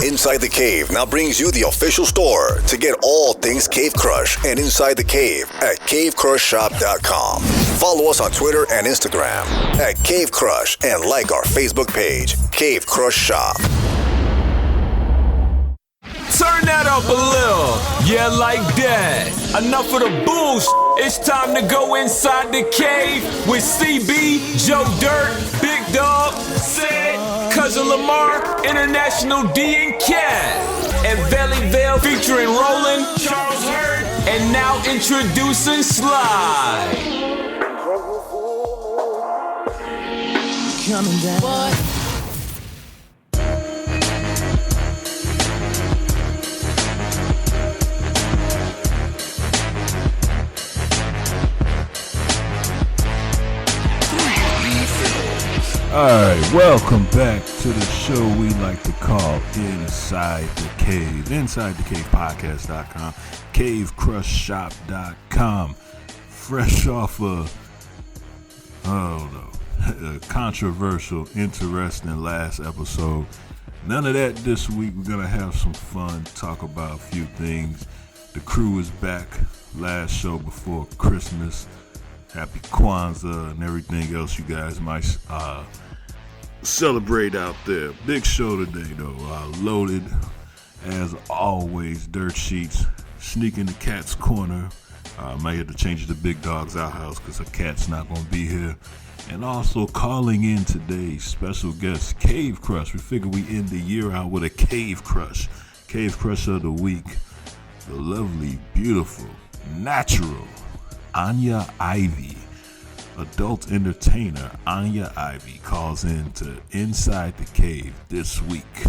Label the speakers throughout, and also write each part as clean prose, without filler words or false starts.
Speaker 1: Inside the Cave now brings you the official store to get all things Cave Crush and Inside the Cave at cavecrushshop.com. Follow us on Twitter and Instagram at Cave Crush and like our Facebook page, Cave Crush Shop.
Speaker 2: Turn that up a little, yeah, like that. Enough of the bullshit. It's time to go inside the cave with CB, Joe Dirt, Big Dawg, Sid, Cousin Lamar, International D and Cat, and Valley Vale featuring Roland, Charles Hurd, and now introducing Sly.
Speaker 3: Coming down. What?
Speaker 4: Alright, welcome back to the show we like to call Inside the Cave. InsideTheCavePodcast.com, CaveCrushShop.com. Fresh off a controversial, interesting last episode. None of that this week. We're going to have some fun, talk about a few things. The crew is back. Last show before Christmas. Happy Kwanzaa and everything else you guys might celebrate out there. Big show today, though. Loaded, as always, dirt sheets. Sneaking the Cat's Corner. Might have to change it to Big Dawgs Outhouse because the cat's not going to be here. And also calling in today, special guest, Cave Crush. We figure we end the year out with a Cave Crush. Cave Crush of the week. The lovely, beautiful, natural Anya Ivy, adult entertainer Anya Ivy, calls in to Inside the Cave this week.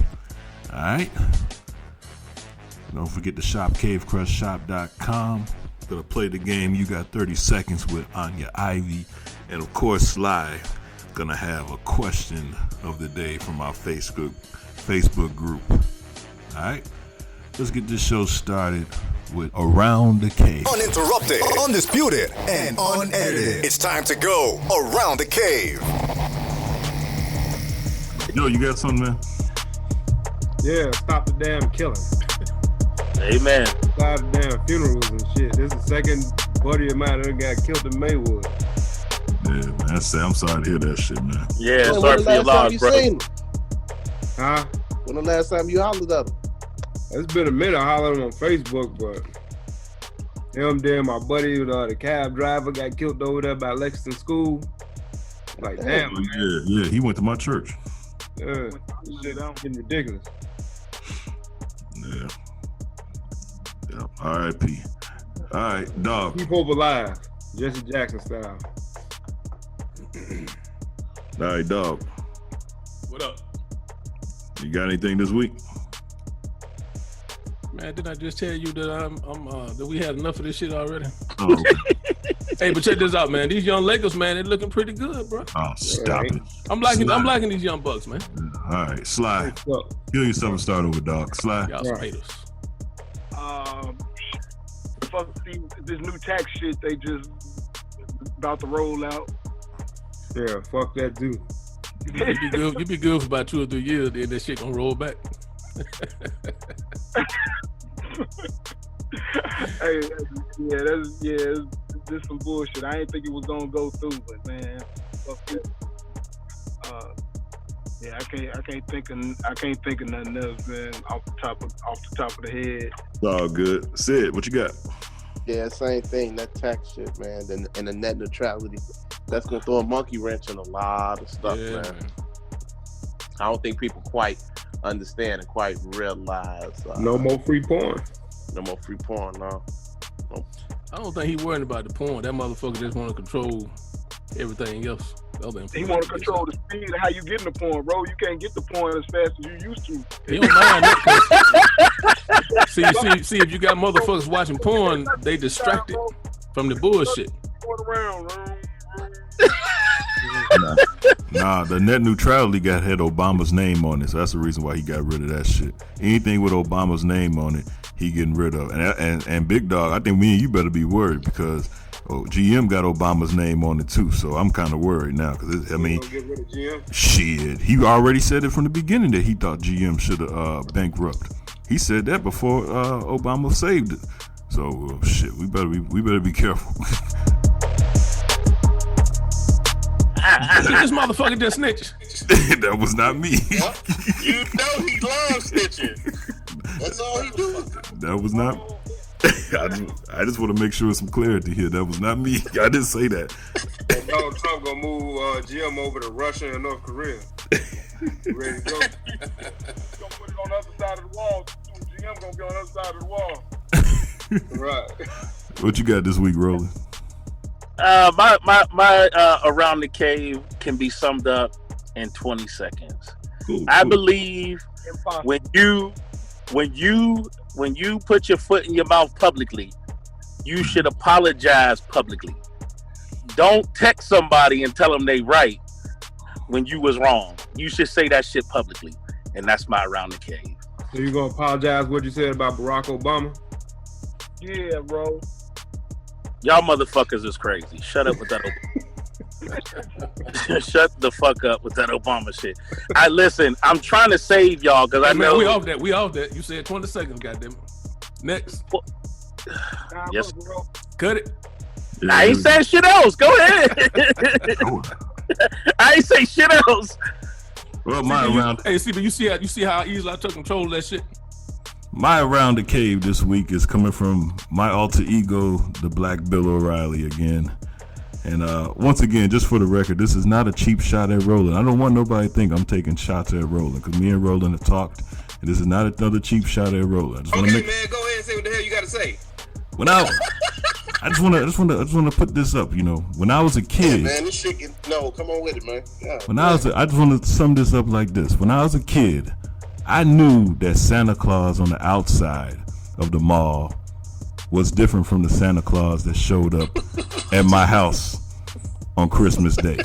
Speaker 4: Alright? Don't forget to shop cavecrushshop.com. Gonna play the game. You got 30 seconds with Anya Ivy. And of course, Sly gonna have a question of the day from our Facebook group. Alright? Let's get this show started with Around the Cave.
Speaker 1: Uninterrupted, undisputed, and unedited. It's time to go Around the Cave.
Speaker 4: Yo, you got something, man?
Speaker 5: Yeah, stop the damn killing.
Speaker 6: Amen.
Speaker 5: Stop the damn funerals and shit. This is the second buddy of mine that got killed in Maywood.
Speaker 4: Yeah, man. I'm sorry to hear that shit, man.
Speaker 6: Yeah, sorry for your loss, bro.
Speaker 5: Huh?
Speaker 7: When the last time you hollered at him?
Speaker 5: It's been a minute. I hollered on Facebook, but him there, my buddy, the cab driver, got killed over there by Lexington School. Like, damn.
Speaker 4: Yeah, he went to my church.
Speaker 5: Yeah, shit, I'm getting ridiculous.
Speaker 4: Yeah. R.I.P. All right, dog.
Speaker 5: Keep hope alive, Jesse Jackson style.
Speaker 4: All right, dog.
Speaker 8: What up?
Speaker 4: You got anything this week?
Speaker 8: Man, didn't I just tell you that that we had enough of this shit already?
Speaker 4: Oh, okay.
Speaker 8: Hey, but check this out, man. These young Lakers, man, they're looking pretty good, bro.
Speaker 4: Oh, stop it.
Speaker 8: I'm liking these young bucks, man.
Speaker 4: All right, Sly. Kill yourself and start over, dog. Sly.
Speaker 8: Y'all some haters.
Speaker 9: Fuck this new tax shit they just about to roll out.
Speaker 5: Yeah, fuck that dude.
Speaker 8: You be good for about 2 or 3 years, then that shit gonna roll back.
Speaker 9: Hey, this some bullshit. I didn't think it was gonna go through, but man, fuck that. Yeah, I can't think of nothing else, man. Off the top of the head.
Speaker 4: It's all good. Sid, what you got?
Speaker 7: Yeah, same thing. That tax shit, man, and the net neutrality. That's gonna throw a monkey wrench in a lot of stuff, man. I don't think people quite understand and quite realize.
Speaker 5: No more free porn.
Speaker 7: No more free porn, no.
Speaker 8: I don't think he worried about the porn. That motherfucker just want to control everything else.
Speaker 9: He want to control the speed of how you get in the porn, bro. You can't get the porn as fast as you used to.
Speaker 8: He don't mind that. See, if you got motherfuckers watching porn, they distracted from the bullshit.
Speaker 4: Nah, the net neutrality had Obama's name on it, so that's the reason why he got rid of that shit. Anything with Obama's name on it, he getting rid of. And Big Dog, I think me and you better be worried because GM got Obama's name on it too, so I'm kind of worried now because I mean,
Speaker 5: get rid of GM?
Speaker 4: Shit, he already said it from the beginning that he thought GM should have bankrupt. He said that before Obama saved it. So shit, we better be careful.
Speaker 8: This motherfucker just snitched.
Speaker 4: That was not me.
Speaker 7: What? You know he loves snitching. That's all he do.
Speaker 4: That was not. I just want to make sure some clarity here. That was not me. I didn't say that.
Speaker 5: Donald Trump gonna move GM over to Russia and North Korea. Ready to go?
Speaker 9: He's gonna put it on the other side of the wall. GM gonna be on the other side of the wall.
Speaker 5: Right.
Speaker 4: What you got this week, Roland?
Speaker 6: My around the cave can be summed up in 20 seconds.
Speaker 4: Cool.
Speaker 6: I believe
Speaker 9: Impossible.
Speaker 6: when you put your foot in your mouth publicly, you should apologize publicly. Don't text somebody and tell them they right when you was wrong. You should say that shit publicly, and that's my around the cave.
Speaker 5: So you gonna apologize what you said about Barack Obama?
Speaker 9: Yeah, bro.
Speaker 6: Y'all motherfuckers is crazy. Shut up with that. Shut the fuck up with that Obama shit. Listen. I'm trying to save y'all because I know
Speaker 8: we off that. We off that. You said 20 seconds. Goddamn. Next.
Speaker 6: Yes.
Speaker 9: Bro.
Speaker 8: Cut it.
Speaker 6: I ain't saying shit else. Go ahead. I ain't say shit else.
Speaker 4: Well, my around.
Speaker 8: Hey, see, but you see how easily I took control of that shit.
Speaker 4: My around the cave this week is coming from my alter ego, the Black Bill O'Reilly again. And once again, just for the record, this is not a cheap shot at Roland. I don't want nobody to think I'm taking shots at Roland because me and Roland have talked, and this is not another cheap shot at Roland.
Speaker 5: Okay, man, go ahead and say what the hell you got to say.
Speaker 4: When I just want to put this up. You know, when I was a kid,
Speaker 7: Yeah, man, this shit come on with it, man. Yeah,
Speaker 4: I just want to sum this up like this. When I was a kid, I knew that Santa Claus on the outside of the mall was different from the Santa Claus that showed up at my house on Christmas Day.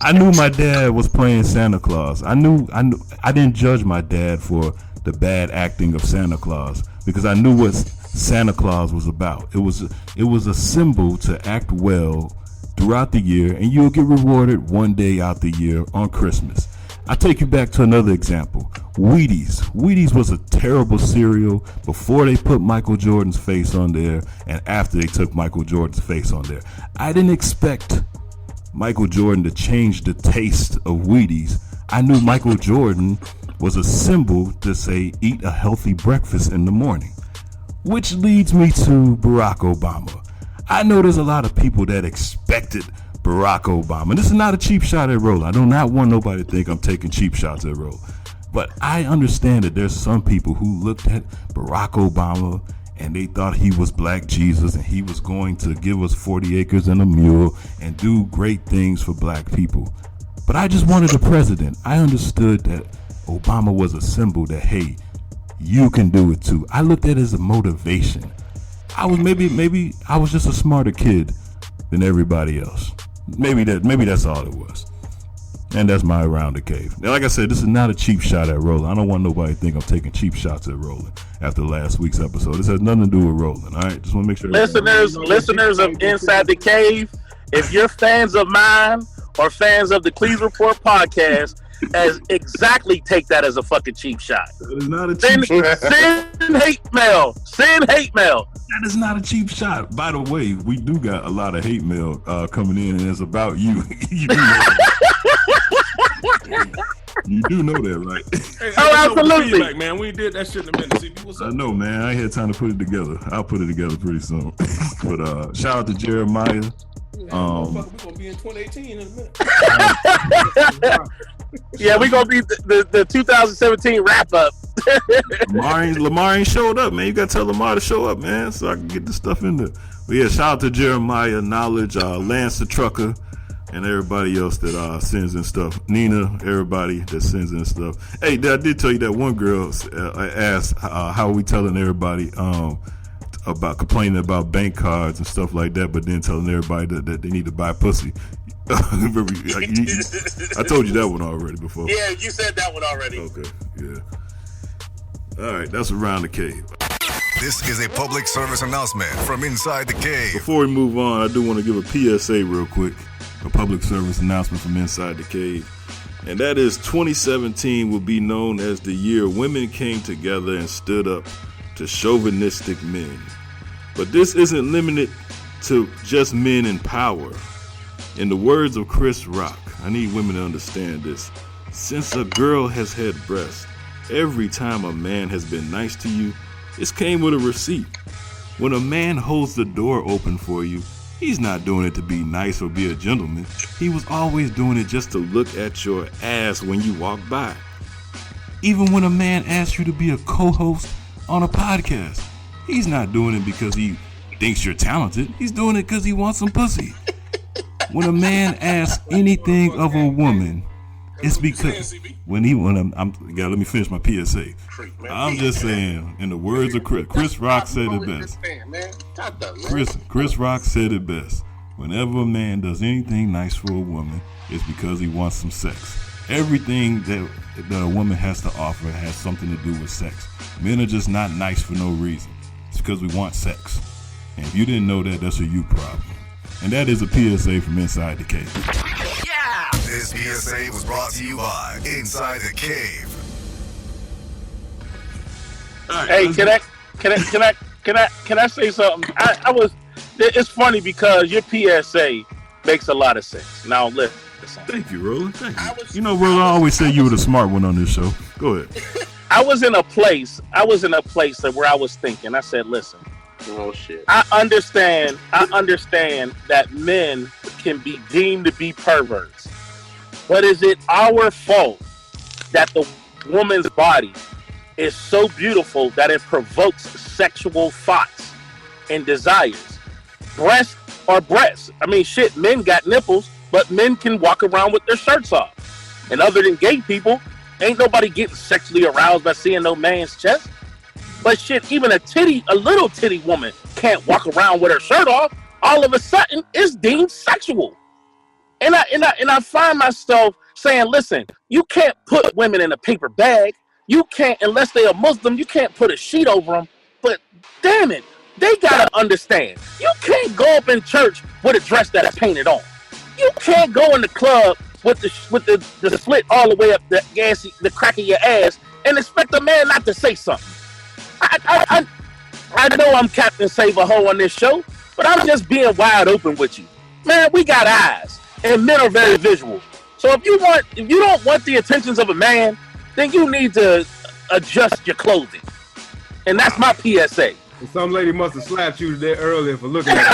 Speaker 4: I knew my dad was playing Santa Claus. I didn't judge my dad for the bad acting of Santa Claus because I knew what Santa Claus was about. It was a symbol to act well throughout the year, and you'll get rewarded one day out the year on Christmas. I take you back to another example. Wheaties. Wheaties was a terrible cereal before they put Michael Jordan's face on there and after they took Michael Jordan's face on there. I didn't expect Michael Jordan to change the taste of Wheaties. I knew Michael Jordan was a symbol to say eat a healthy breakfast in the morning. Which leads me to Barack Obama. I know there's a lot of people that expected Barack Obama. This is not a cheap shot at Roland. I do not want nobody to think I'm taking cheap shots at Roland. But I understand that there's some people who looked at Barack Obama and they thought he was Black Jesus and he was going to give us 40 acres and a mule and do great things for black people. But I just wanted a president. I understood that Obama was a symbol that, hey, you can do it too. I looked at it as a motivation. I was maybe I was just a smarter kid than everybody else. Maybe that's all it was. And that's my around the cave. Now, like I said, this is not a cheap shot at Roland. I don't want nobody to think I'm taking cheap shots at Roland after last week's episode. This has nothing to do with Roland, all right? Just want to make sure.
Speaker 6: Listeners of Inside the Cave, if you're fans of mine or fans of the Cleveland Report podcast, as exactly take that as a fucking cheap shot.
Speaker 4: That is not a cheap shot.
Speaker 6: Send hate mail. Send hate mail.
Speaker 4: That is not a cheap shot. By the way, we do got a lot of hate mail coming in, and it's about you. You do know that. You do know that, right?
Speaker 8: Hey,
Speaker 6: absolutely.
Speaker 8: Feedback, man. We did that shit in a minute. See, what's up?
Speaker 4: I know, man. I ain't had time to put it together. I'll put it together pretty soon. But shout out to Jeremiah.
Speaker 8: We're gonna be in 2018 in a minute.
Speaker 6: Yeah, we're gonna be the 2017 wrap up.
Speaker 4: Lamar ain't showed up, man. You gotta tell Lamar to show up, man, so I can get this stuff in there. But yeah, shout out to Jeremiah, Knowledge, Lance the Trucker, and everybody else that sends in stuff. Nina, everybody that sends in stuff. Hey, I did tell you that one girl asked how are we telling everybody about complaining about bank cards and stuff like that, but then telling everybody that they need to buy pussy. I told you that one already before.
Speaker 6: Yeah, you said that one already.
Speaker 4: Okay, yeah. All right, that's Around the Cave.
Speaker 1: This is a public service announcement from Inside the Cave.
Speaker 4: Before we move on, I do want to give a PSA real quick, a public service announcement from Inside the Cave. And that is 2017 will be known as the year women came together and stood up to chauvinistic men. But this isn't limited to just men in power. In the words of Chris Rock, I need women to understand this. Since a girl has had breasts, every time a man has been nice to you, it's came with a receipt. When a man holds the door open for you, he's not doing it to be nice or be a gentleman. He was always doing it just to look at your ass when you walk by. Even when a man asks you to be a co-host on a podcast, he's not doing it because he thinks you're talented. He's doing it because he wants some pussy. When a man asks anything of a woman, it's because let me finish my PSA. I'm just saying, in the words of Chris Rock said it best. Chris Rock said it best. Whenever a man does anything nice for a woman, it's because he wants some sex. Everything that a woman has to offer has something to do with sex. Men are just not nice for no reason. It's because we want sex. And if you didn't know that, that's a you problem. And that is a PSA from Inside the Cave.
Speaker 1: Yeah! This PSA was brought to you by Inside the Cave.
Speaker 6: Right, hey, can I say something? It's funny because your PSA makes a lot of sense. Now listen.
Speaker 4: Thank you, Roland. Thank you. Roland, I always say you were the smart one on this show. Go ahead.
Speaker 6: I was in a place where I was thinking. I said, listen.
Speaker 7: Oh shit.
Speaker 6: I understand that men can be deemed to be perverts. But is it our fault that the woman's body is so beautiful that it provokes sexual thoughts and desires? Breasts are breasts. I mean, shit, men got nipples, but men can walk around with their shirts off. And other than gay people, ain't nobody getting sexually aroused by seeing no man's chest. But shit, even a little titty woman can't walk around with her shirt off. All of a sudden, it's deemed sexual. And I find myself saying, listen, you can't put women in a paper bag. You can't, unless they're a Muslim, you can't put a sheet over them. But damn it, they gotta understand. You can't go up in church with a dress that is painted on. You can't go in the club with the slit all the way up the crack of your ass and expect a man not to say something. I know I'm Captain Save a Hoe on this show, but I'm just being wide open with you. Man, we got eyes, and men are very visual. So if you don't want the attentions of a man, then you need to adjust your clothing. And that's my PSA.
Speaker 5: And some lady must have slapped you today earlier for looking at it.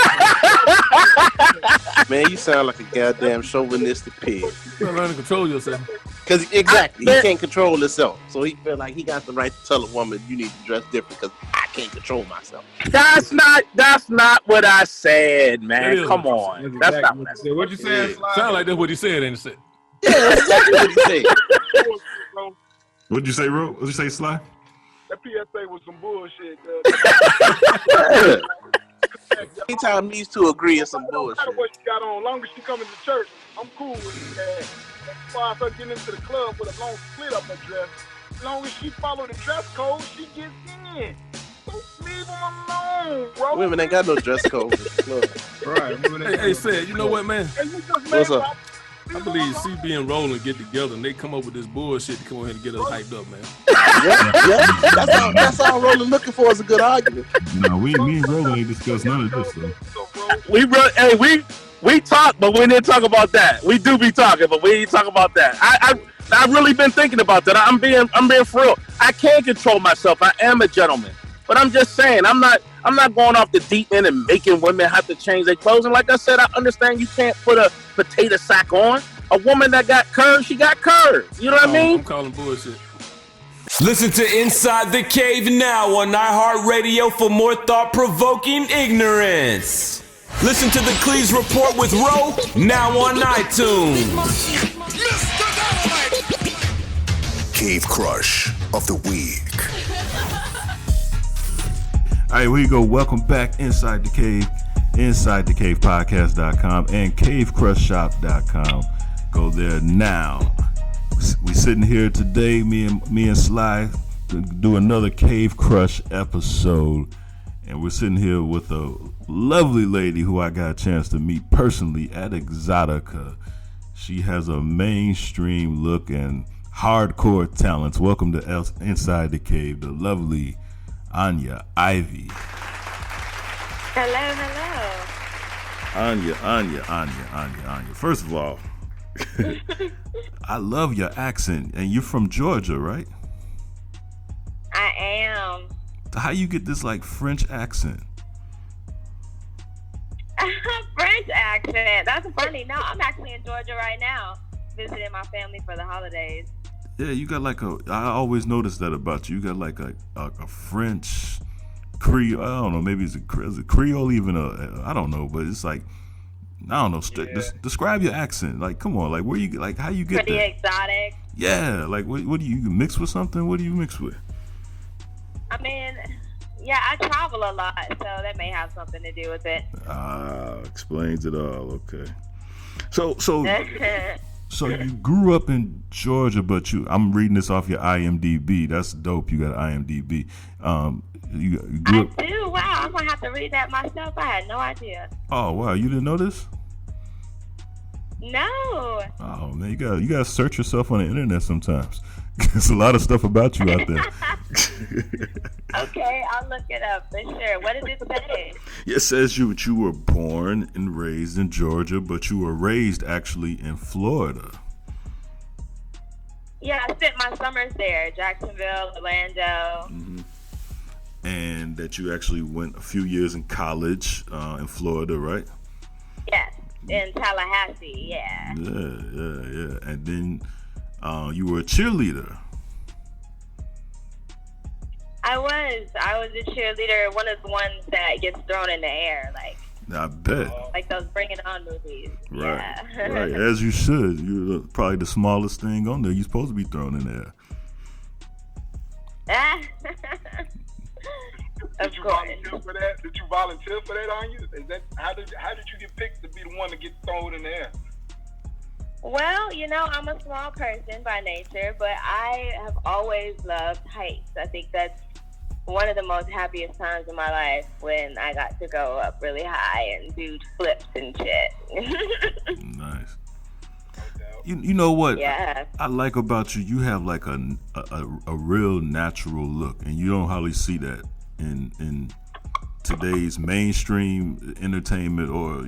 Speaker 7: Man, you sound like a goddamn chauvinistic pig.
Speaker 8: You learn to control yourself.
Speaker 7: Because exactly, he can't control himself. So he feel like he got the right to tell a woman, you need to dress different because I can't control myself.
Speaker 6: That's not what I said, man. Come on. That's not what I said.
Speaker 5: What you saying?
Speaker 8: Yeah. Sound like that's what he said, ain't it?
Speaker 7: Yeah, that's exactly what he said.
Speaker 4: What'd you say, Ro? What'd you say, Sly?
Speaker 9: That PSA was some bullshit.
Speaker 7: Anytime these two agree, it's some bullshit.
Speaker 9: No matter what she got on, long as she coming to church, I'm cool with that. As far as her getting into the club with a long split up her dress, as long as she follow the dress code, she gets in. So leave them alone, bro.
Speaker 7: Women ain't got no dress code.
Speaker 5: Right.
Speaker 8: Hey, said, you know what, man?
Speaker 7: What's up?
Speaker 8: I believe CB and Roland get together and they come up with this bullshit to come over here and get us hyped up, man.
Speaker 7: Yeah. That's all Roland looking for is a good argument.
Speaker 4: No, me and Roland ain't discussed none of this, though.
Speaker 6: We talk, but we didn't talk about that. We do be talking, but we didn't talk about that. I've really been thinking about that. I'm being for real. I can control myself. I am a gentleman. But I'm just saying, I'm not going off the deep end and making women have to change their clothes. And like I said, I understand you can't put a potato sack on. A woman that got curves, she got curves. You know what I mean?
Speaker 8: I'm calling bullshit.
Speaker 2: Listen to Inside the Cave now on iHeartRadio for more thought-provoking ignorance. Listen to the Cleves Report with Ro now on iTunes.
Speaker 1: Cave Crush of the Week.
Speaker 4: All right, here you go. Welcome back inside the cave. InsideTheCavePodcast.com and CaveCrushShop.com. Go there now. We sitting here today, me and Sly, to do another Cave Crush episode. And we're sitting here with a lovely lady who I got a chance to meet personally at Exotica. She has a mainstream look and hardcore talents. Welcome to Inside the Cave, the lovely Anya Ivy.
Speaker 3: Hello.
Speaker 4: Anya. First of all, I love your accent, and you're from Georgia, right?
Speaker 3: I am.
Speaker 4: How you get this like French accent?
Speaker 3: French accent. That's funny. No, I'm actually in Georgia right now, visiting my family for the holidays.
Speaker 4: Yeah, you got like I always noticed that about you. You got like a French Creole. I don't know. Maybe is it Creole even? I don't know. But it's like, I don't know. Describe your accent. Like, come on. Like, where you like? How you get
Speaker 3: Pretty
Speaker 4: that?
Speaker 3: exotic.
Speaker 4: Yeah. Like, what do you mix with something? What do you mix with?
Speaker 3: I mean, yeah, I travel a lot, so that may have something to do with it.
Speaker 4: Explains it all. Okay. So you grew up in Georgia, but I'm reading this off your IMDb. That's dope. You got IMDb. You grew up.
Speaker 3: I do. Wow, I'm gonna have to read that myself. I had no idea.
Speaker 4: Oh wow, you didn't know this?
Speaker 3: No.
Speaker 4: Oh man, you gotta search yourself on the internet sometimes. There's a lot of stuff about you out there.
Speaker 3: Okay, I'll look it up for sure. What does it say?
Speaker 4: It says you were born and raised in Georgia, but you were raised actually in Florida.
Speaker 3: Yeah, I spent my summers there, Jacksonville, Orlando.
Speaker 4: Mm-hmm. And that you actually went a few years in college in Florida, right?
Speaker 3: Yes, in Tallahassee, yeah.
Speaker 4: Yeah. And then you were a cheerleader.
Speaker 3: I was a cheerleader, one of the ones that gets thrown in the air, like.
Speaker 4: I bet.
Speaker 3: Like those Bring It On movies.
Speaker 4: Right.
Speaker 3: Yeah.
Speaker 4: Right. As you should. You're probably the smallest thing on there. You're supposed to be thrown in there.
Speaker 9: Did you volunteer for that? Did you volunteer for that, Anya? How did you get picked to be the one to get thrown in the air?
Speaker 3: Well, I'm a small person by nature, but I have always loved heights. I think that's one of the most happiest times in my life, when I got to go up really high and do flips and shit.
Speaker 4: Nice. You know what?
Speaker 3: Yeah.
Speaker 4: I like about you. You have like a real natural look, and you don't hardly see that in today's mainstream entertainment, or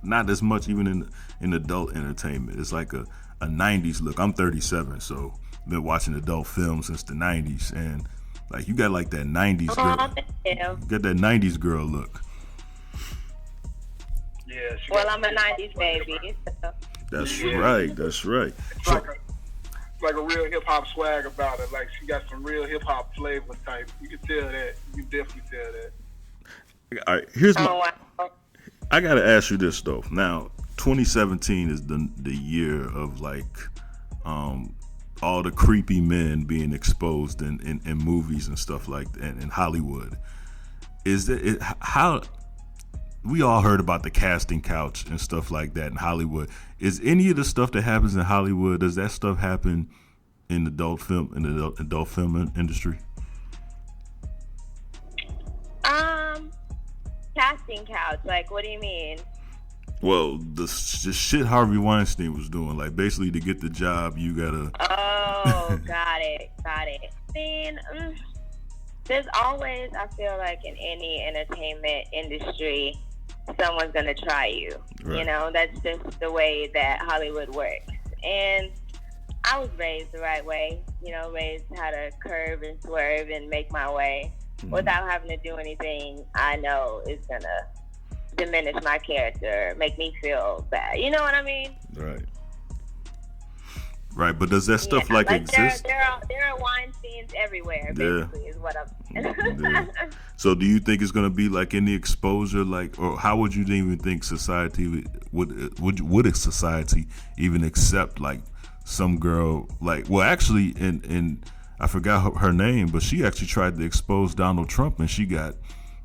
Speaker 4: not as much even in adult entertainment. It's like a 90s look. I'm 37, so I've been watching adult films since the 90s, and like you got like that 90s girl.
Speaker 3: You
Speaker 4: got that 90s girl look.
Speaker 9: Yeah.
Speaker 3: Well, I'm a 90s baby. So.
Speaker 4: That's right.
Speaker 9: It's like a real hip hop swag about it. Like she got some real hip hop flavor type. You can tell that. You can definitely tell that.
Speaker 4: All right, here's my.
Speaker 3: Wow.
Speaker 4: I gotta ask you this though. Now, 2017 is the year of like, all the creepy men being exposed in movies and stuff like that in Hollywood. How we all heard about the casting couch and stuff like that in Hollywood. Is any of the stuff that happens in Hollywood, does that stuff happen in the adult film industry?
Speaker 3: Casting couch, like, what do you mean?
Speaker 4: Well, the shit Harvey Weinstein was doing, like basically to get the job, you gotta.
Speaker 3: Oh, got it. I mean, there's always, I feel like in any entertainment industry, someone's gonna try you.
Speaker 4: Right.
Speaker 3: That's just the way that Hollywood works. And I was raised the right way, raised how to curve and swerve and make my way without having to do anything I know is gonna diminish my character, make me feel bad. You know what I mean?
Speaker 4: Right, but does that stuff exist?
Speaker 3: There are Weinsteins everywhere, basically, is what I'm
Speaker 4: yeah. So do you think it's going to be like any exposure, like, or how would you even think society would a society even accept like some girl, like, well, actually, in I forgot her name, but she actually tried to expose Donald Trump, and she got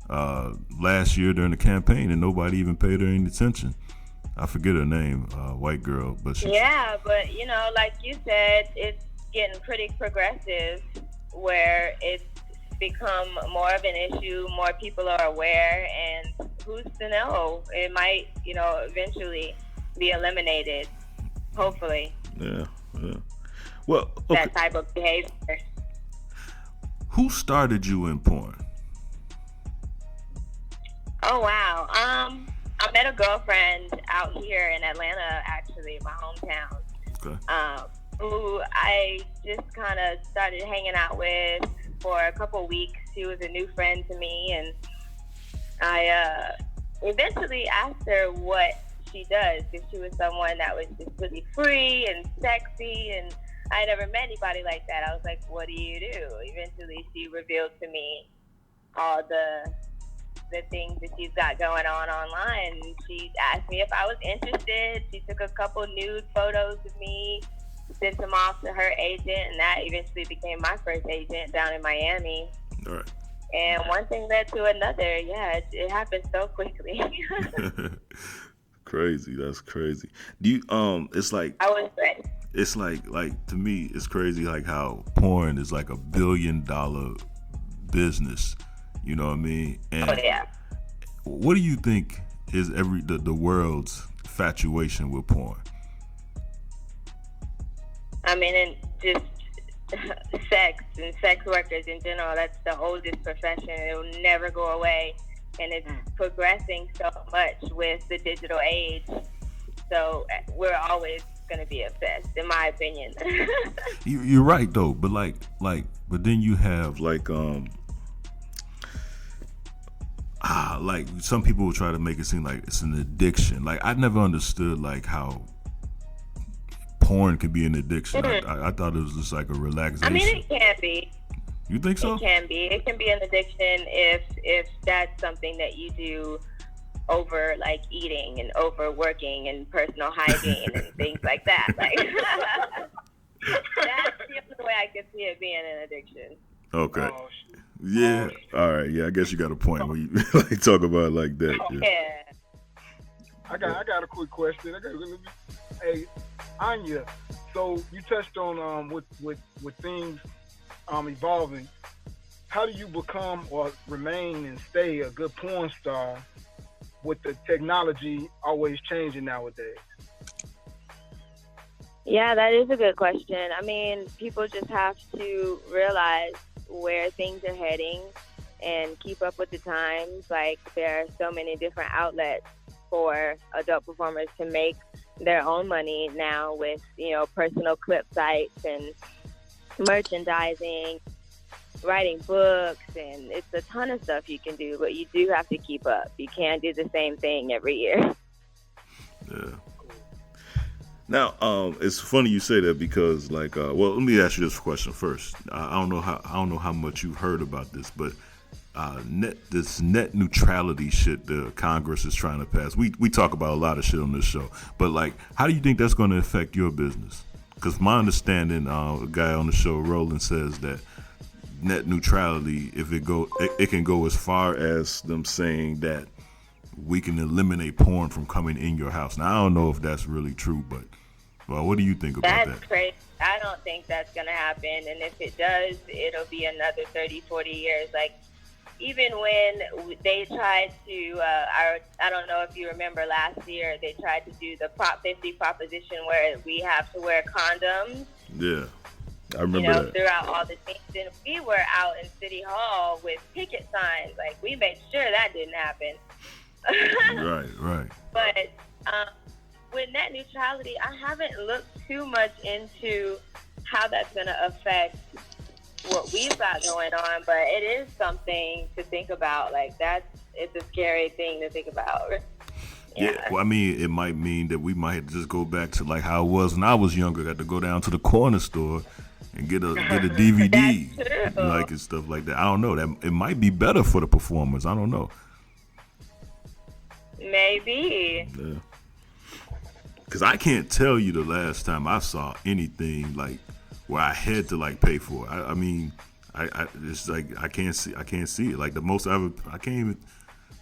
Speaker 4: last year during the campaign, and nobody even paid her any attention. I forget her name, white girl, but she.
Speaker 3: Yeah, but like you said, it's getting pretty progressive, where it's become more of an issue. More people are aware, and who's to know? It might, eventually be eliminated. Hopefully.
Speaker 4: Yeah. Well, okay.
Speaker 3: That type of behavior.
Speaker 4: Who started you in porn?
Speaker 3: Oh wow. I met a girlfriend out here in Atlanta, actually, my hometown.
Speaker 4: Okay.
Speaker 3: Who I just kind of started hanging out with for a couple weeks. She was a new friend to me, and I eventually asked her what she does, because she was someone that was just really free and sexy, and I never met anybody like that. I was like, what do you do? Eventually she revealed to me all the things that she's got going on online. She asked me if I was interested. She took a couple nude photos of me, sent them off to her agent, and that eventually became my first agent down in Miami.
Speaker 4: All right.
Speaker 3: And one thing led to another. Yeah, it happened so quickly.
Speaker 4: Crazy. That's crazy. Do you it's like
Speaker 3: I was ready.
Speaker 4: It's like to me it's crazy like how porn is like $1 billion business. You know what I mean? And
Speaker 3: yeah.
Speaker 4: What do you think is the world's infatuation with porn?
Speaker 3: I mean, and just sex and sex workers in general, that's the oldest profession. It will never go away. And it's progressing so much with the digital age. So we're always going to be obsessed, in my opinion.
Speaker 4: You're right, though. But but then you have like some people will try to make it seem like it's an addiction. Like I never understood like how porn could be an addiction. I thought it was just like a relaxation.
Speaker 3: I mean, it can be.
Speaker 4: You think so?
Speaker 3: It can be. It can be an addiction if that's something that you do over like eating and overworking and personal hygiene and things like that. Like that's the only way I could see it being an addiction.
Speaker 4: Okay. Yeah. All right. Yeah. I guess you got a point when you like talk about it like that.
Speaker 3: Yeah.
Speaker 9: I got a quick question. Hey, Anya. So you touched on with things evolving. How do you become or remain and stay a good porn star with the technology always changing nowadays?
Speaker 3: Yeah, that is a good question. I mean, people just have to realize where things are heading and keep up with the times. Like, there are so many different outlets for adult performers to make their own money now with, personal clip sites and merchandising, writing books, and it's a ton of stuff you can do, but you do have to keep up. You can't do the same thing every year.
Speaker 4: Yeah. Now, it's funny you say that because, let me ask you this question first. I don't know how much you've heard about this, but this net neutrality shit the Congress is trying to pass. We talk about a lot of shit on this show, but how do you think that's going to affect your business? Because my understanding, a guy on the show, Roland, says that net neutrality, if it can go as far as them saying that we can eliminate porn from coming in your house. Now, I don't know if that's really true, but what do you think about that?
Speaker 3: That's crazy. I don't think that's going to happen. And if it does, it'll be another 30, 40 years. Like, even when they tried to, I don't know if you remember last year, they tried to do the Prop 50 proposition where we have to wear condoms.
Speaker 4: Yeah. I remember that.
Speaker 3: Throughout all the things. And we were out in City Hall with picket signs. Like, we made sure that didn't happen.
Speaker 4: Right.
Speaker 3: But with net neutrality, I haven't looked too much into how that's going to affect what we've got going on, but it is something to think about. Like, it's a scary thing to think about.
Speaker 4: Yeah, well, I mean, it might mean that we might just go back to how it was when I was younger. Got to go down to the corner store and get a DVD, and stuff like that. I don't know. That it might be better for the performers. I don't know.
Speaker 3: Maybe.
Speaker 4: Yeah. Because I can't tell you the last time I saw anything where I had to pay for it. I mean, it's like I can't see it. Like the most I can't even.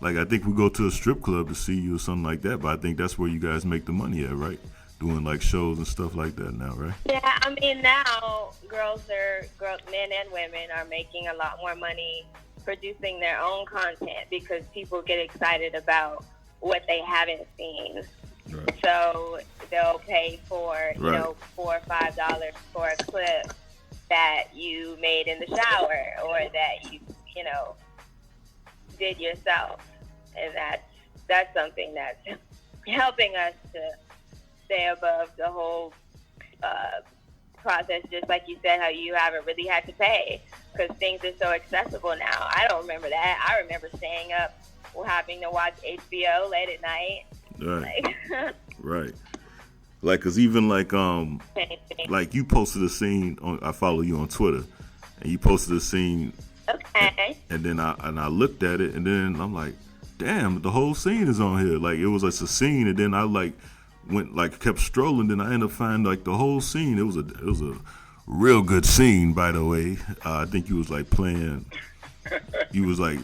Speaker 4: Like I think we go to a strip club to see you or something like that. But I think that's where you guys make the money at, right? Doing like shows and stuff like that now, right?
Speaker 3: Yeah, I mean now men and women are making a lot more money producing their own content because people get excited about what they haven't seen. Right. So they'll pay for $4 or $5 for a clip that you made in the shower or that you did yourself, and that's something that's helping us to stay above the whole process. Just like you said, how you haven't really had to pay because things are so accessible now. I don't remember that. I remember staying up having to watch HBO late at night.
Speaker 4: Right. Right. Like, cause even like you posted a scene on. I follow you on Twitter, and you posted a scene.
Speaker 3: Okay.
Speaker 4: And then I looked at it, and then I'm like, damn, the whole scene is on here. Like it was like a scene, and then I kept strolling, then I ended up finding like the whole scene. It was a real good scene, by the way. I think you was like playing. You was like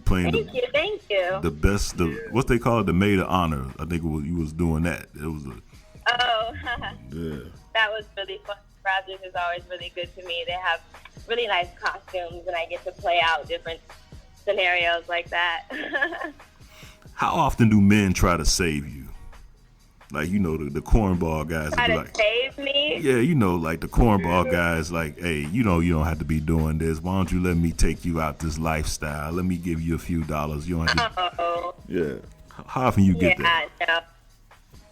Speaker 4: playing.
Speaker 3: Thank you.
Speaker 4: The best, what they call it, the maid of honor. I think you was doing that. It was
Speaker 3: yeah. That was really fun. Rogers is always really good to me. They have really nice costumes, and I get to play out different scenarios like that.
Speaker 4: How often do men try to save you? Like, the cornball guys.
Speaker 3: Try to save me?
Speaker 4: Yeah, like the cornball guys, like, hey, you don't have to be doing this. Why don't you let me take you out this lifestyle? Let me give you a few dollars. You don't have to. Yeah. How often you get that?
Speaker 3: No.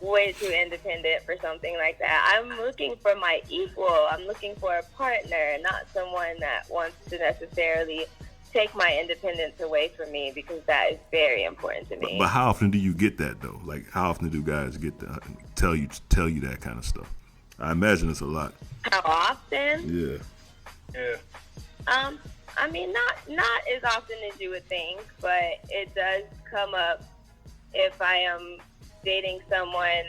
Speaker 3: Way too independent for something like that. I'm looking for my equal. I'm looking for a partner, not someone that wants to necessarily take my independence away from me, because that is very important to me.
Speaker 4: But how often do you get that though? Like, how often do guys get that? Tell you that kind of stuff? I imagine it's a lot.
Speaker 3: How often?
Speaker 4: Yeah.
Speaker 3: I mean, not as often as you would think, but it does come up if I am dating someone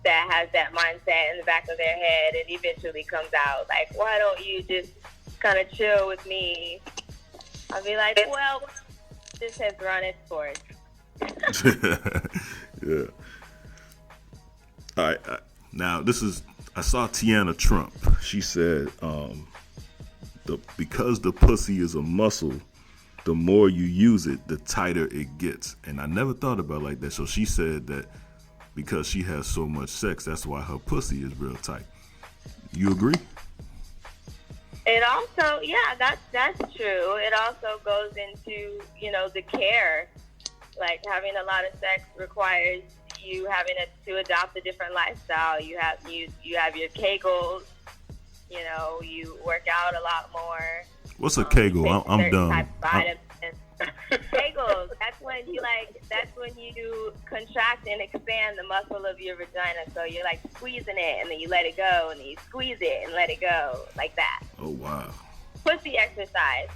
Speaker 3: that has that mindset in the back of their head. It eventually comes out like, why don't you just kind of chill with me? I'll be like, well, this has run its course.
Speaker 4: Yeah. All right. Now, I saw Tiana Trump. She said, because the pussy is a muscle, the more you use it, the tighter it gets. And I never thought about it like that. So she said that because she has so much sex, that's why her pussy is real tight. You agree?
Speaker 3: It also, that's true. It also goes into, the care. Like, having a lot of sex requires you having to adopt a different lifestyle. You have your Kegels. You work out a lot more.
Speaker 4: What's a Kegel? I'm dumb.
Speaker 3: Kegels. That's when you contract and expand the muscle of your vagina. So you're like squeezing it, and then you let it go, and then you squeeze it and let it go, like that.
Speaker 4: Oh wow.
Speaker 3: Pussy exercise.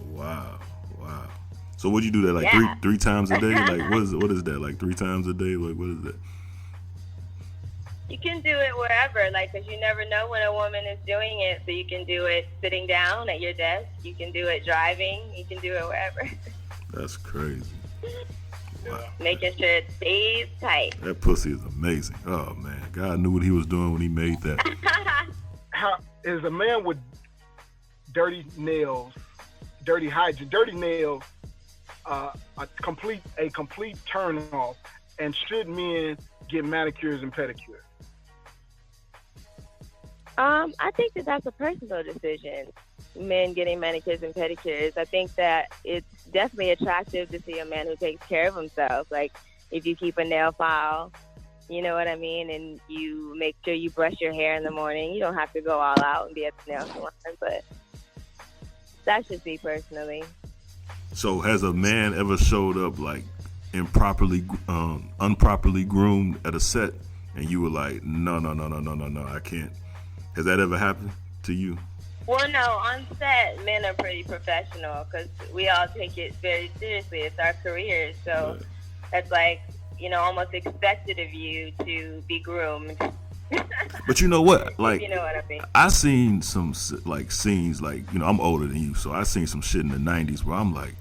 Speaker 4: Wow. So would you do that like three times a day? Like what is that? Like 3 times a day? Like what is that?
Speaker 3: You can do it wherever, because you never know when a woman is doing it. So you can do it sitting down at your desk. You can do it driving. You can do it wherever.
Speaker 4: That's crazy. Wow.
Speaker 3: Making sure it stays tight.
Speaker 4: That pussy is amazing. Oh, man. God knew what he was doing when he made that.
Speaker 9: How is a man with dirty nails, dirty hygiene, dirty nails, a complete turn off? And should men get manicures and pedicures?
Speaker 3: I think that's a personal decision. Men getting manicures and pedicures. I think that it's definitely attractive to see a man who takes care of himself. Like, if you keep a nail file, you know what I mean, and you make sure you brush your hair in the morning. You don't have to go all out and be at the nail salon, but that's just me personally. So
Speaker 4: has a man ever showed up like improperly groomed at a set, and you were like, no, I can't? Has that ever happened to you?
Speaker 3: Well, no, on set, men are pretty professional because we all take it very seriously. It's our careers, so that's like, almost expected of you to be groomed
Speaker 4: But you know what? Like,
Speaker 3: you know what I mean.
Speaker 4: I seen some like scenes, like, you know, I'm older than you, so I seen some shit in the '90s where I'm like,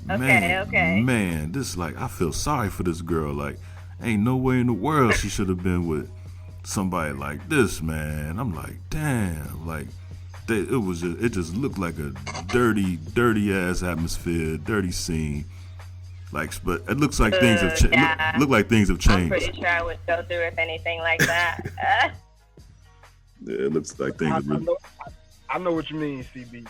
Speaker 4: man, this, like, I feel sorry for this girl. Like, ain't no way in the world she should have been with somebody like this, man. I'm like, damn, like, it just looked like a dirty ass atmosphere, dirty scene. Like, but it looks like things have changed.
Speaker 3: Yeah.
Speaker 4: Look like things have changed.
Speaker 3: I'm pretty sure I would go through if anything like that.
Speaker 4: Yeah, it looks like things have really.
Speaker 9: I know what you mean, CB.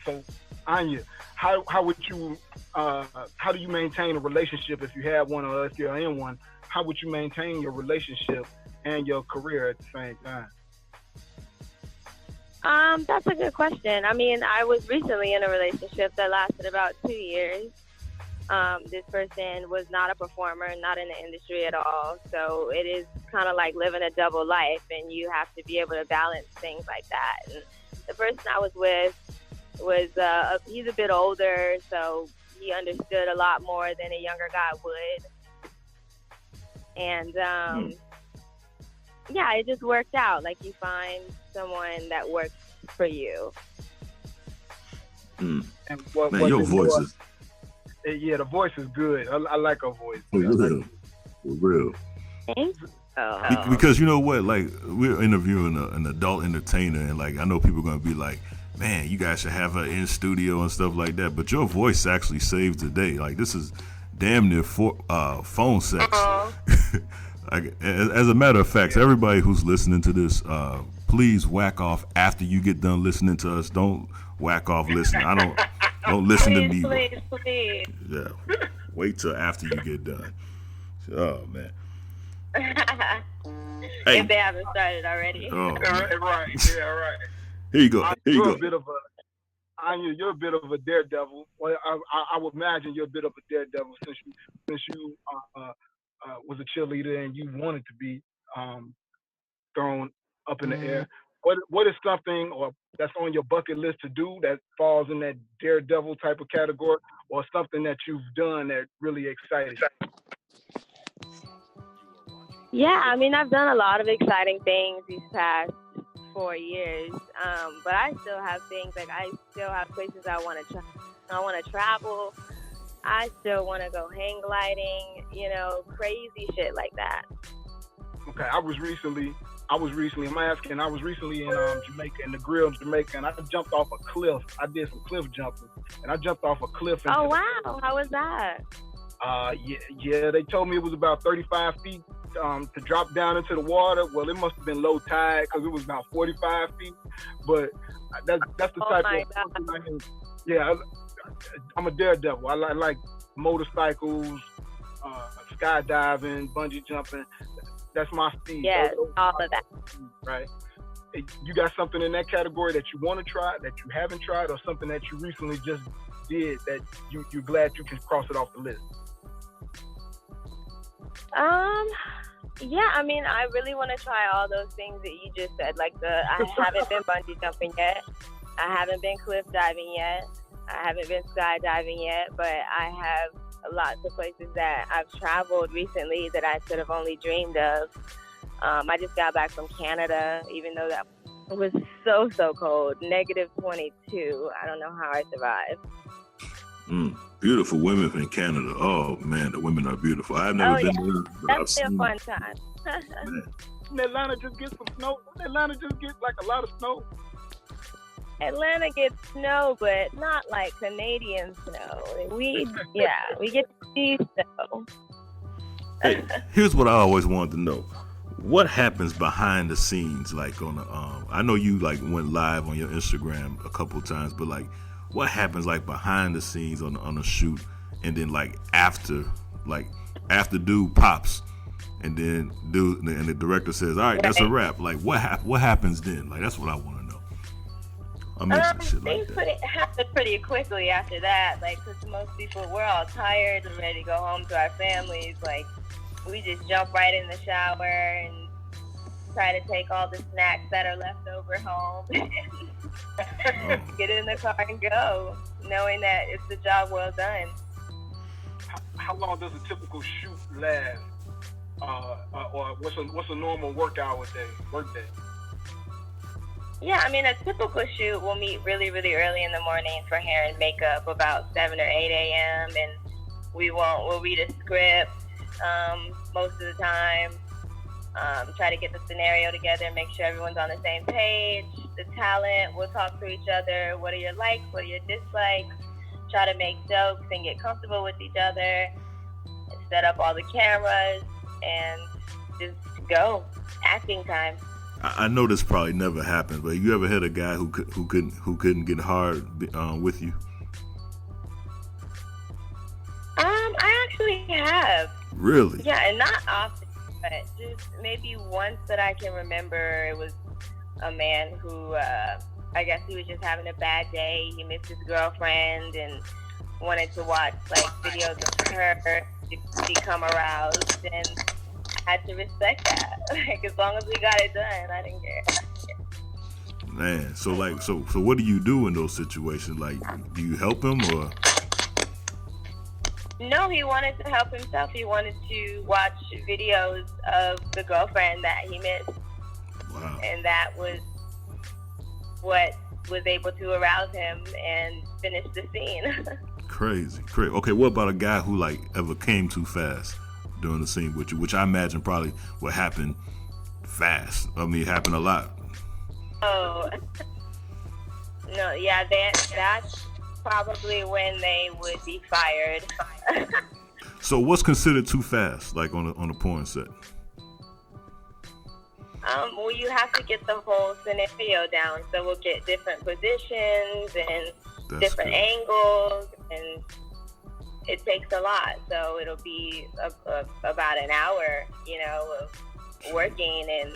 Speaker 9: So, Anya, how do you maintain a relationship if you have one, or if you're in one? How would you maintain your relationship and your career at the same time?
Speaker 3: That's a good question. I mean, I was recently in a relationship that lasted about 2 years. This person was not a performer, not in the industry at all. So it is kind of like living a double life, and you have to be able to balance things like that. And the person I was with was, he's a bit older, so he understood a lot more than a younger guy would. And, yeah, it just worked out. Like, you find someone that works for you.
Speaker 9: And
Speaker 4: Man, your voice is...
Speaker 9: Yeah, the voice is good. I like her voice.
Speaker 4: For real.
Speaker 3: Thanks.
Speaker 4: Because you know what, like, we're interviewing an adult entertainer, and like, I know people are gonna be like, man, you guys should have her in studio and stuff like that. But your voice actually saves the day. Like, this is damn near phone sex. Like, as a matter of fact, everybody who's listening to this, please whack off after you get done listening to us. Don't whack off listening. Don't listen to me.
Speaker 3: Please.
Speaker 4: Yeah. Wait till after you get done. Oh, man. Hey.
Speaker 3: If they haven't started already.
Speaker 4: Oh,
Speaker 9: right. Yeah, right.
Speaker 4: Here you go.
Speaker 9: Anya, you're a bit of a daredevil. Well, I would imagine you're a bit of a daredevil since you was a cheerleader and you wanted to be thrown up in the air. What is something or that's on your bucket list to do that falls in that daredevil type of category, or something that you've done that really excited you?
Speaker 3: Yeah, I mean, I've done a lot of exciting things these past 4 years, but I still have things, like I still have places I want to travel. I still want to go hang gliding, crazy shit like that.
Speaker 9: Okay, I was recently in Jamaica, in the Grill in Jamaica, and I jumped off a cliff. I did some cliff jumping, and I jumped off a cliff.
Speaker 3: Oh, wow. How was that?
Speaker 9: Yeah, they told me it was about 35 feet to drop down into the water. Well, it must have been low tide because it was about 45 feet. But that's the type of something yeah, I'm a daredevil. I like motorcycles, skydiving, bungee jumping. That's my speed.
Speaker 3: Yes, all of that.
Speaker 9: Right. You got something in that category that you want to try, that you haven't tried, or something that you recently just did that you're glad you can cross it off the list?
Speaker 3: Yeah, I mean, I really want to try all those things that you just said. Like I haven't been bungee jumping yet. I haven't been cliff diving yet. I haven't been skydiving yet, but I have lots of places that I've traveled recently that I could have only dreamed of. I just got back from Canada, even though that was so cold, -22. I don't know how I survived.
Speaker 4: Beautiful women in Canada. Oh man, the women are beautiful. I've never been there.
Speaker 3: That's a fun time.
Speaker 9: Didn't Atlanta just get some snow? Didn't Atlanta just get like a lot of snow?
Speaker 3: Atlanta gets snow, but not like Canadian snow. We get to see snow.
Speaker 4: Hey, here's what I always wanted to know. What happens behind the scenes, like on the I know you like went live on your Instagram a couple of times, but like what happens like behind the scenes on a shoot, and then like after dude pops, and then the director says, all right, that's a wrap. Like what happens then? Like that's what I want to know.
Speaker 3: Things happen pretty quickly after that, like, because most people, we're all tired and ready to go home to our families. Like, we just jump right in the shower and try to take all the snacks that are left over home and get in the car and go, knowing that it's a job well done.
Speaker 9: How long does a typical shoot last? or what's a normal work day?
Speaker 3: Yeah, I mean, a typical shoot, we'll meet really, really early in the morning for hair and makeup, about 7 or 8 a.m., and we'll read a script most of the time, try to get the scenario together, make sure everyone's on the same page. The talent, we'll talk to each other. What are your likes? What are your dislikes? Try to make jokes and get comfortable with each other, set up all the cameras, and just go. Acting time.
Speaker 4: I know this probably never happened, but you ever had a guy who couldn't get hard with you?
Speaker 3: I actually have.
Speaker 4: Really?
Speaker 3: Yeah, and not often, but just maybe once that I can remember. It was a man who, I guess he was just having a bad day. He missed his girlfriend and wanted to watch like videos of her to become aroused, and I had to respect that. Like, as long as we got it done, I didn't care.
Speaker 4: Man, so what do you do in those situations? Like, do you help him or?
Speaker 3: No, he wanted to help himself. He wanted to watch videos of the girlfriend that he missed.
Speaker 4: Wow.
Speaker 3: And that was what was able to arouse him and finish the scene.
Speaker 4: Crazy. Okay, what about a guy who like ever came too fast during the scene with you, which I imagine probably would happen fast. I mean, it happened a lot.
Speaker 3: Oh, no, yeah, that's probably when they would be fired.
Speaker 4: So what's considered too fast, like on a porn set?
Speaker 3: Well, you have to get the whole scenario down. So we'll get different positions and different angles, and it takes a lot. So it'll be about an hour, of working, and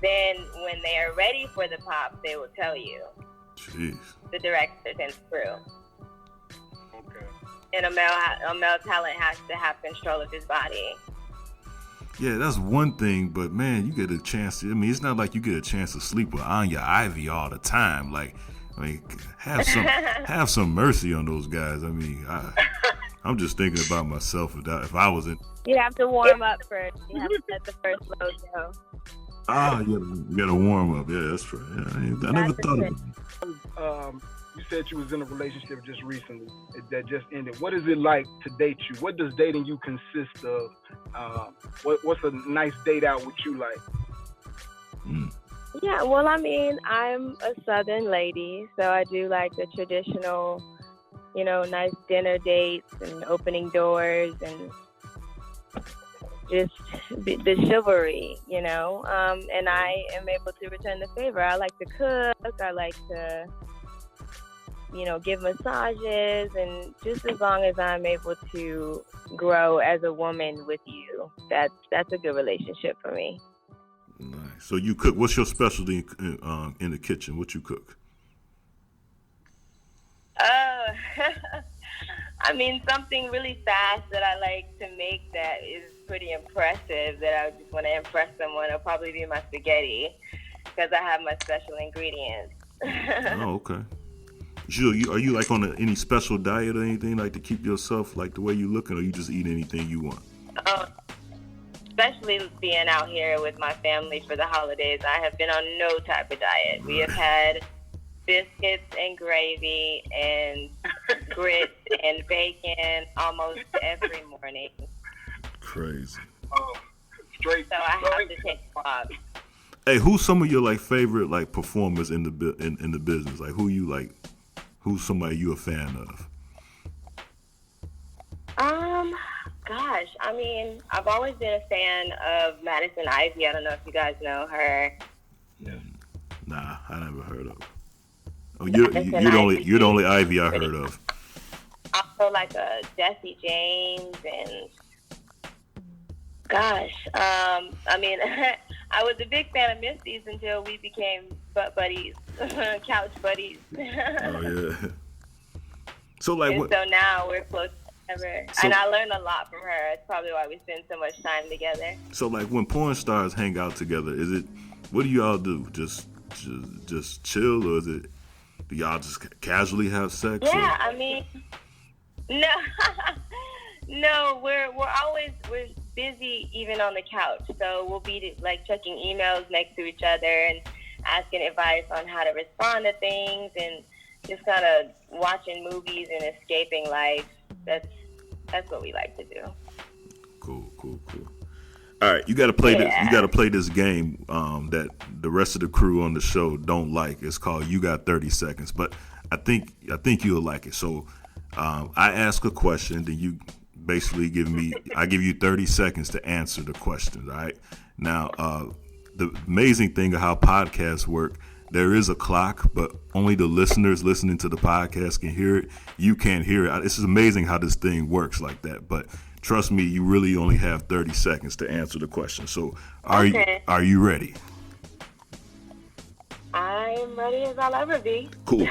Speaker 3: then when they are ready for the pop, they will tell you.
Speaker 4: Jeez.
Speaker 3: The director and crew.
Speaker 9: Okay.
Speaker 3: And a male talent has to have control of his body.
Speaker 4: Yeah, that's one thing, but man, you get a chance to, it's not like you get a chance to sleep with Anya Ivy all the time. Like, have some mercy on those guys. I'm just thinking about myself if I was in.
Speaker 3: You have to warm up first. You have to let the first load go.
Speaker 4: You gotta warm up. Yeah, that's right. Yeah, I never thought of it.
Speaker 9: You said you was in a relationship just recently that just ended. What is it like to date you? What does dating you consist of? What's a nice date out with you like?
Speaker 3: Yeah, well, I'm a Southern lady, so I do like the traditional, nice dinner dates and opening doors and just the chivalry, and I am able to return the favor. I like to cook. I like to, give massages, and just as long as I'm able to grow as a woman with you, that's a good relationship for me.
Speaker 4: Nice. So you cook. What's your specialty in the kitchen? What you cook?
Speaker 3: Something really fast that I like to make that is pretty impressive, that I just want to impress someone. It'll probably be my spaghetti, because I have my special ingredients.
Speaker 4: Oh, okay. Are you like on any special diet or anything, like to keep yourself like the way you looking, or you just eat anything you want?
Speaker 3: Especially being out here with my family for the holidays, I have been on no type of diet. We have had biscuits and gravy and grits and bacon almost every morning. Crazy.
Speaker 9: Straight.
Speaker 3: So I have to take walks.
Speaker 4: Hey, who's some of your like favorite like performers in the business? Like who's somebody you a fan of?
Speaker 3: Gosh, I've always been a fan of Madison Ivy. I don't know if you guys know her.
Speaker 4: Yeah. Nah, I never heard of her. Oh, you're the only Ivy I heard of.
Speaker 3: Also like Jesse James, and gosh, I was a big fan of Misty's until we became butt buddies, couch buddies.
Speaker 4: Oh yeah. So
Speaker 3: so now we're close ever, and I learned a lot from her. It's probably why we spend so much time together.
Speaker 4: So like when porn stars hang out together, what do y'all do? Just chill, or do y'all just casually have sex?
Speaker 3: Yeah, no, no, we're busy even on the couch. So we'll be like checking emails next to each other and asking advice on how to respond to things, and just kind of watching movies and escaping life. That's what we like to do.
Speaker 4: Cool. All right, you got to play this. You got to play this game that the rest of the crew on the show don't like. It's called "You Got 30 Seconds," but I think you'll like it. So I ask a question, then you basically I give you 30 seconds to answer the question. All right. Now, the amazing thing of how podcasts work, there is a clock, but only the listeners listening to the podcast can hear it. You can't hear it. This is amazing how this thing works like that. But trust me, you really only have 30 seconds to answer the question. So are you ready?
Speaker 3: I'm ready as I'll ever be.
Speaker 4: Cool.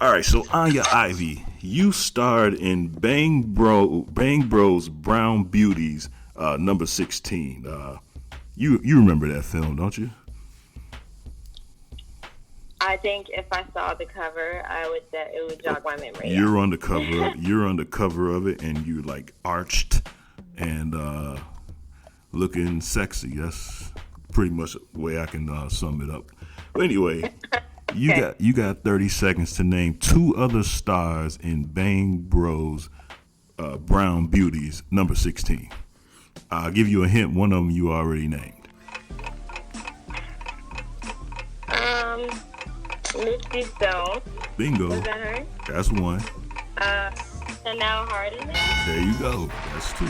Speaker 4: All right, so Anya Ivy, you starred in Bang Bros Brown Beauties, number 16. You remember that film, don't you?
Speaker 3: I think if I saw the cover, it would jog my memory.
Speaker 4: You're on the cover of it, and you like arched and looking sexy. That's pretty much the way I can sum it up. But anyway, you got 30 seconds to name 2 other stars in Bang Bros Brown Beauties, number 16. I'll give you a hint. One of them you already named.
Speaker 3: Misty Stone.
Speaker 4: Bingo.
Speaker 3: Was that her?
Speaker 4: That's one.
Speaker 3: And now Harden.
Speaker 4: There you go. That's 2.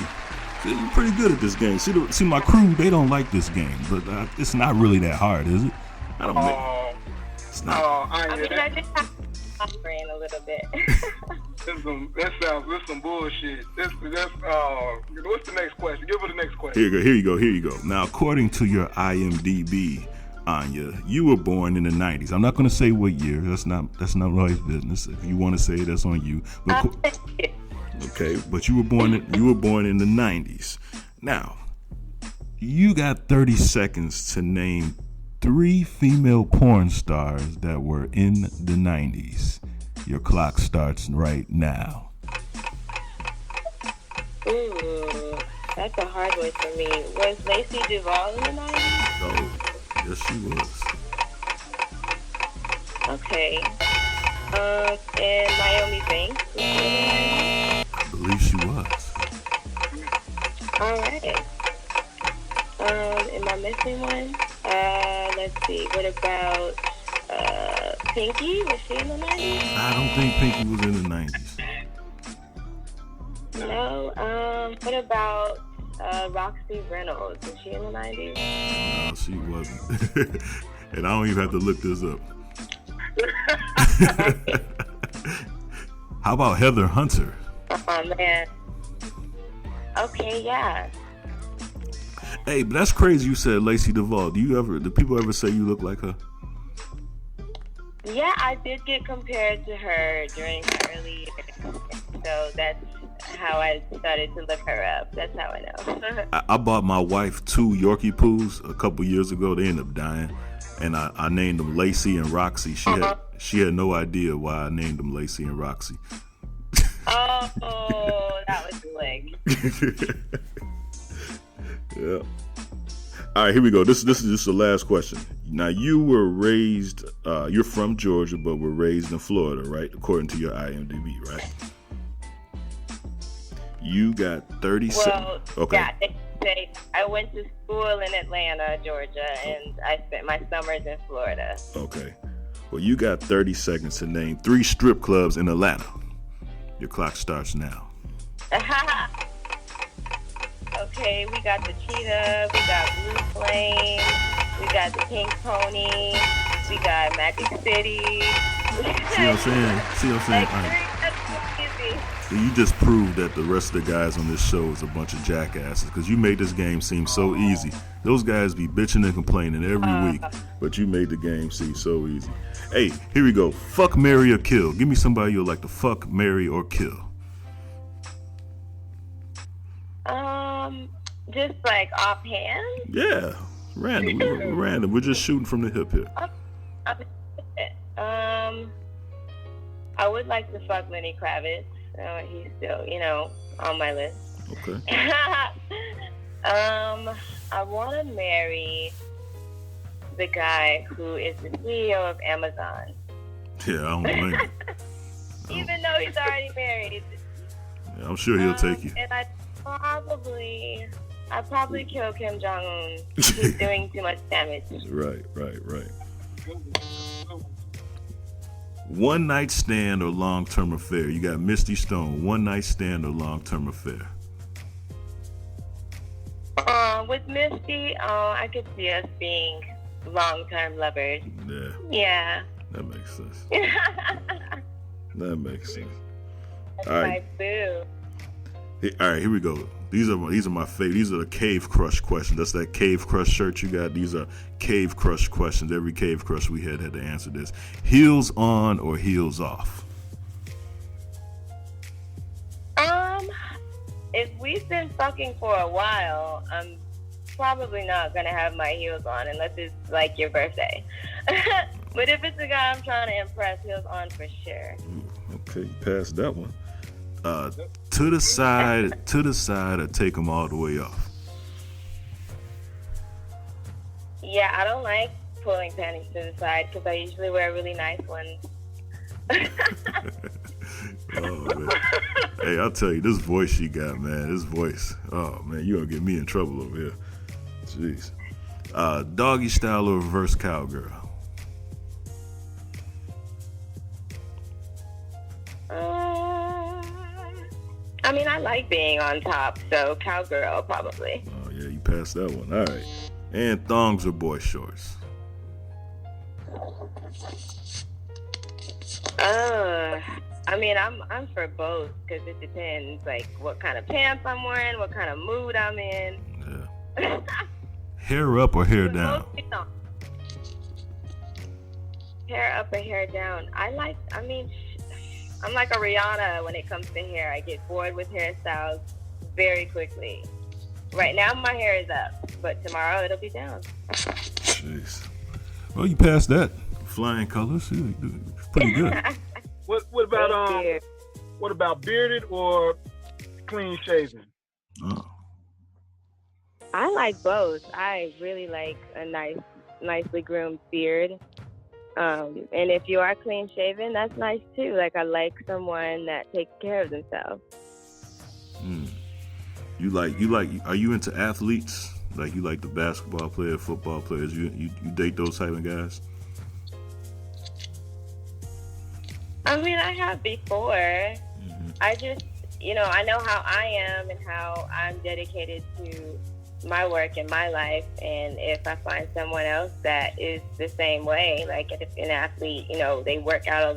Speaker 4: See, you're pretty good at this game. See, my crew, they don't like this game, but it's not really that hard, is it? I don't know. It's not.
Speaker 3: I just have my brain a little bit.
Speaker 9: That's some bullshit. What's the next question? Give her the next question.
Speaker 4: Here you go. Now, according to your IMDb, Anya, you were born in the 90s. I'm not going to say what year. That's not Roy's business. If you want to say it, that's on you. Okay, but you were born in the 90s. Now, you got 30 seconds to name 3 female porn stars that were in the 90s. Your clock starts right now.
Speaker 3: Ooh, that's a hard one for me. Was Lacey Duvall in the 90s?
Speaker 4: Oh, yes, she was.
Speaker 3: Okay. And Naomi Banks?
Speaker 4: I believe she was.
Speaker 3: All right. Am I missing one? Let's see. What about Pinky? Was she in the 90s?
Speaker 4: I don't think Pinky was in the 90s.
Speaker 3: No. What about Roxy Reynolds? Was she in the 90s?
Speaker 4: No, she wasn't. And I don't even have to look this up. How about Heather Hunter?
Speaker 3: Oh, man. Okay, yeah.
Speaker 4: Hey, but that's crazy you said Lacey Duvall. Do people ever say you look like her?
Speaker 3: Yeah, I did get compared to her during my early years. So that's how I started to look her up. That's how I know.
Speaker 4: I bought my wife 2 Yorkie poos a couple years ago. They ended up dying. And I named them Lacey and Roxy. She had no idea why I named them Lacey and Roxy.
Speaker 3: Oh, that was slick.
Speaker 4: Yeah. All right, here we go. This is just the last question. Now, you were raised, you're from Georgia, but were raised in Florida, right? According to your IMDb, right? You got 30 seconds. Okay.
Speaker 3: Yeah, I went to school in Atlanta, Georgia, and I spent my summers in Florida.
Speaker 4: Okay. Well, you got 30 seconds to name 3 strip clubs in Atlanta. Your clock starts now.
Speaker 3: Okay, we got the Cheetah, we got Blue Flame, we got the Pink Pony, we got Magic City.
Speaker 4: See what I'm saying?
Speaker 3: That's easy.
Speaker 4: You just proved that the rest of the guys on this show is a bunch of jackasses because you made this game seem so easy. Those guys be bitching and complaining every week, but you made the game seem so easy. Hey, here we go. Fuck, marry, or kill. Give me somebody you'll like to fuck, marry, or kill.
Speaker 3: Just like offhand?
Speaker 4: Yeah, random. We're just shooting from the hip here.
Speaker 3: I would like to fuck Lenny Kravitz. He's still, on my list.
Speaker 4: Okay.
Speaker 3: I want to marry the guy who is the CEO of Amazon.
Speaker 4: Yeah, I don't blame you.
Speaker 3: Even though he's already married.
Speaker 4: Yeah, I'm sure he'll take you.
Speaker 3: And I'd probably kill Kim Jong-un. He's doing too much damage.
Speaker 4: Right. One night stand or long-term affair? You got Misty Stone. One night stand or long-term affair?
Speaker 3: With Misty, I could see us being long-term lovers. Yeah.
Speaker 4: That makes sense. That makes sense.
Speaker 3: That's
Speaker 4: all right.
Speaker 3: my boo.
Speaker 4: Hey, all right, here we go. These are my favorite. These are the Cave Crush questions. That's that Cave Crush shirt you got. These are Cave Crush questions. Every Cave Crush we had to answer this. Heels on or heels off?
Speaker 3: If we've been fucking for a while, I'm probably not gonna have my heels on unless it's like your birthday. But if it's a guy I'm trying to impress, heels on for sure.
Speaker 4: Okay, you passed that one. To the side, or take them all the way off.
Speaker 3: Yeah, I don't like pulling panties to the side because I usually wear really nice ones.
Speaker 4: Oh man, hey, I'll tell you, this voice she got, man. This voice, oh man, you gonna get me in trouble over here. Jeez. Doggy style or reverse cowgirl?
Speaker 3: I mean, I like being on top, so cowgirl probably.
Speaker 4: Oh yeah, you passed that one. All right. And thongs or boy shorts?
Speaker 3: I mean, I'm for both because it depends, like what kind of pants I'm wearing, what kind of mood I'm in.
Speaker 4: Yeah. Hair up or hair down?
Speaker 3: Hair up or hair down. I'm like a Rihanna when it comes to hair. I get bored with hairstyles very quickly. Right now my hair is up, but tomorrow it'll be down.
Speaker 4: Jeez. Well, you passed that. Flying colors. Pretty good.
Speaker 9: What about bearded or clean shaven?
Speaker 4: Oh.
Speaker 3: I like both. I really like a nicely groomed beard. And if you are clean shaven, that's nice too. Like I like someone that takes care of themselves.
Speaker 4: You like are you into athletes? Like you like the basketball players, football players, you date those type of guys?
Speaker 3: I mean, I have before. Mm-hmm. I just, I know how I am and how I'm dedicated to my work and my life. And if I find someone else that is the same way, like if an athlete, they work out all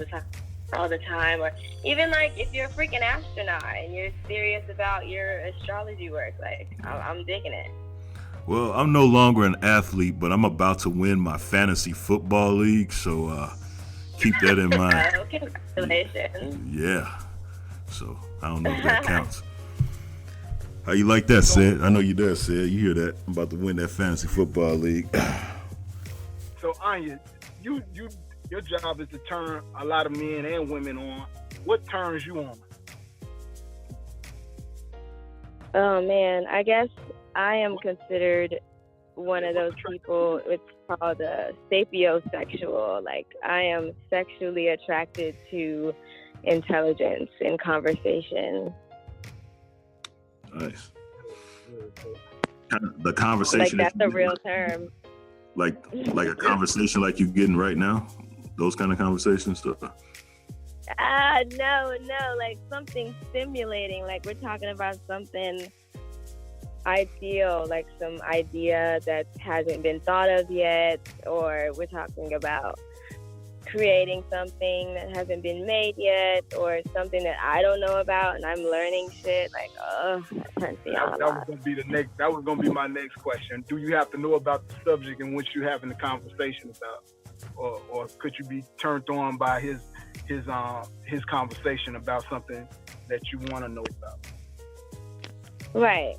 Speaker 3: the time, or even like if you're a freaking astronaut and you're serious about your astrology work, like I'm digging it.
Speaker 4: Well, I'm no longer an athlete, but I'm about to win my fantasy football league, so keep that in mind.
Speaker 3: Oh, congratulations.
Speaker 4: Yeah. So I don't know if that counts. How you like that, Sid? I know you there, Sid. You hear that? I'm about to win that fantasy football league.
Speaker 9: So Anya, your job is to turn a lot of men and women on. What turns you on?
Speaker 3: Oh man, I guess I am considered one of those people. It's called sapiosexual. Like I am sexually attracted to intelligence and conversation.
Speaker 4: Nice. The conversation.
Speaker 3: Like that's a real term.
Speaker 4: Like a conversation like you getting right now. Those kind of conversations.
Speaker 3: No, like something stimulating. Like we're talking about something ideal, like some idea that hasn't been thought of yet, or we're talking about creating something that hasn't been made yet, or something that I don't know about and I'm learning shit. Like, that turns me on.
Speaker 9: That was gonna be my next question. Do you have to know about the subject in which you're having the conversation about, or could you be turned on by his conversation about something that you want to know about?
Speaker 3: Right.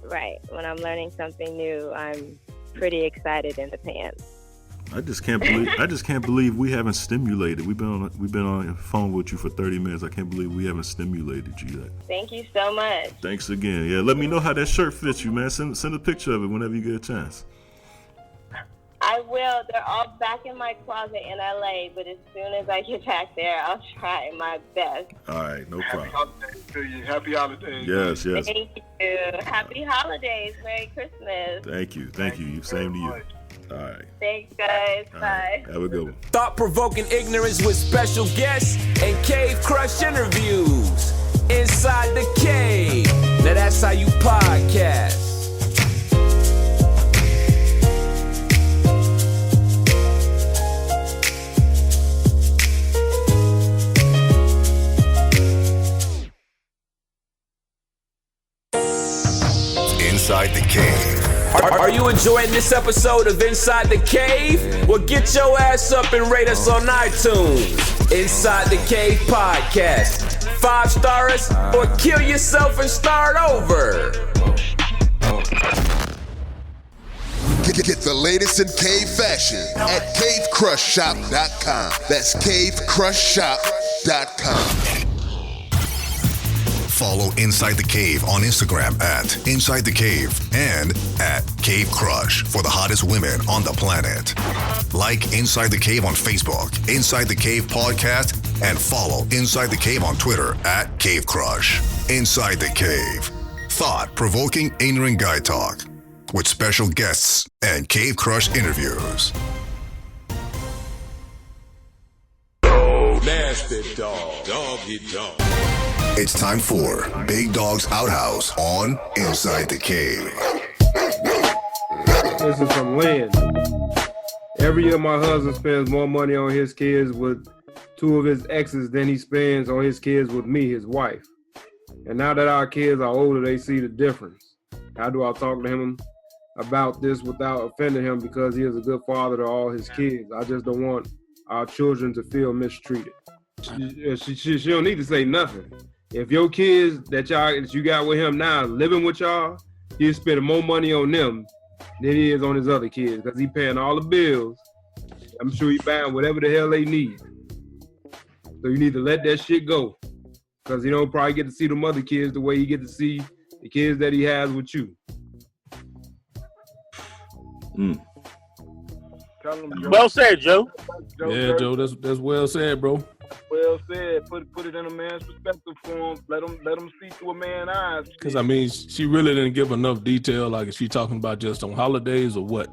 Speaker 3: When I'm learning something new, I'm pretty excited in the pants.
Speaker 4: I just can't believe we haven't stimulated. We've been on the phone with you for 30 minutes. I can't believe we haven't stimulated you yet.
Speaker 3: Thank you so much.
Speaker 4: Thanks again. Yeah, let me know how that shirt fits you, man. Send a picture of it whenever you get a chance.
Speaker 3: I will. They're all back in my closet in LA, but as soon as I get back there, I'll try my best.
Speaker 4: All right, no problem.
Speaker 9: Happy holidays to you. Happy holidays.
Speaker 4: Yes.
Speaker 3: Thank you. Happy holidays. Merry Christmas.
Speaker 4: Thank you. Same to you. All right.
Speaker 3: Thanks, guys. Bye.
Speaker 4: Right. Have a good one.
Speaker 2: Thought-provoking ignorance with special guests and Cave Crush interviews. Inside the Cave. Now that's how you podcast.
Speaker 1: Inside the Cave.
Speaker 2: Are you enjoying this episode of Inside the Cave? Well, get your ass up and rate us on iTunes. Inside the Cave Podcast. 5 stars or kill yourself and start over.
Speaker 10: Get the latest in cave fashion at cavecrushshop.com. That's cavecrushshop.com.
Speaker 1: Follow Inside the Cave on Instagram at Inside the Cave and at Cave Crush for the hottest women on the planet. Like Inside the Cave on Facebook, Inside the Cave Podcast, and follow Inside the Cave on Twitter at Cave Crush. Inside the Cave. Thought-provoking ignorant guy talk with special guests and Cave Crush interviews.
Speaker 11: Nasty dog. Doggy dog.
Speaker 1: It's time for Big Dawgs Outhouse on Inside the Cave.
Speaker 5: This is from Lynn. Every year my husband spends more money on his kids with 2 of his exes than he spends on his kids with me, his wife. And now that our kids are older, they see the difference. How do I talk to him about this without offending him, because he is a good father to all his kids? I just don't want our children to feel mistreated. She don't need to say nothing. If your kids that you got with him now living with y'all, he's spending more money on them than he is on his other kids, because he's paying all the bills. I'm sure he's buying whatever the hell they need. So you need to let that shit go, because he don't probably get to see them other kids the way he get to see the kids that he has with you.
Speaker 6: Well said, Joe.
Speaker 8: Yeah, Joe, that's well said, bro.
Speaker 9: Well said. Put it in a man's perspective for him. Let him see through a man's eyes.
Speaker 8: Because I mean, she really didn't give enough detail. Like, is she talking about just on holidays or what?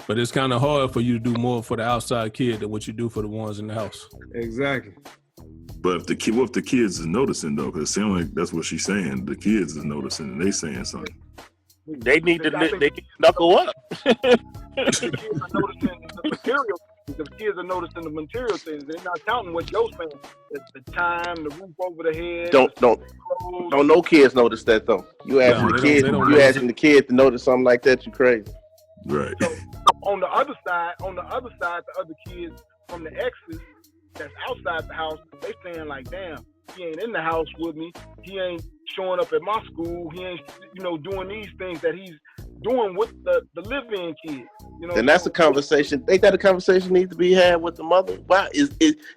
Speaker 8: But it's kind of hard for you to do more for the outside kid than what you do for the ones in the house.
Speaker 5: Exactly.
Speaker 4: But what if the kids is noticing though? Because it sounds like that's what she's saying. The kids is noticing and they saying something.
Speaker 6: They need to knuckle up.
Speaker 9: The kids are noticing the material. The kids are noticing the material things. They're not counting what Joe's saying. The time, the roof over the head.
Speaker 7: Don't no kids notice that though. You asking the kid to notice something like that, you crazy.
Speaker 4: Right.
Speaker 9: So, on the other side, the other kids from the exes that's outside the house, they saying like, damn, he ain't in the house with me. He ain't showing up at my school. He ain't, doing these things that he's doing with the live-in kids.
Speaker 7: Then that's a conversation. Ain't that a conversation needs to be had with the mother? Why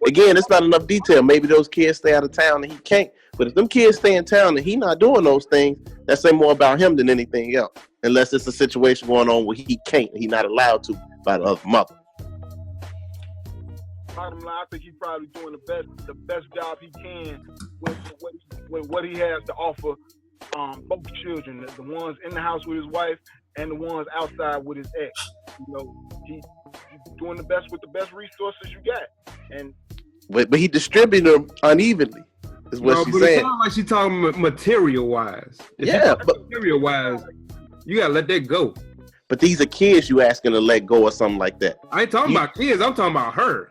Speaker 7: again, it's not enough detail. Maybe those kids stay out of town and he can't. But if them kids stay in town and he not doing those things, that say more about him than anything else. Unless it's a situation going on where he can't, he not allowed to by the other mother.
Speaker 9: Bottom line, I think he's probably doing the best job he can with what he has to offer both children, the ones in the house with his wife and the ones outside with his ex. He's doing the best with the best resources you got. And
Speaker 7: but he distributed them unevenly, is what she's saying.
Speaker 5: It sounds like she's talking material-wise. Material-wise, you gotta let that go.
Speaker 7: But these are kids you asking to let go or something like that.
Speaker 5: I ain't talking about kids. I'm talking about her.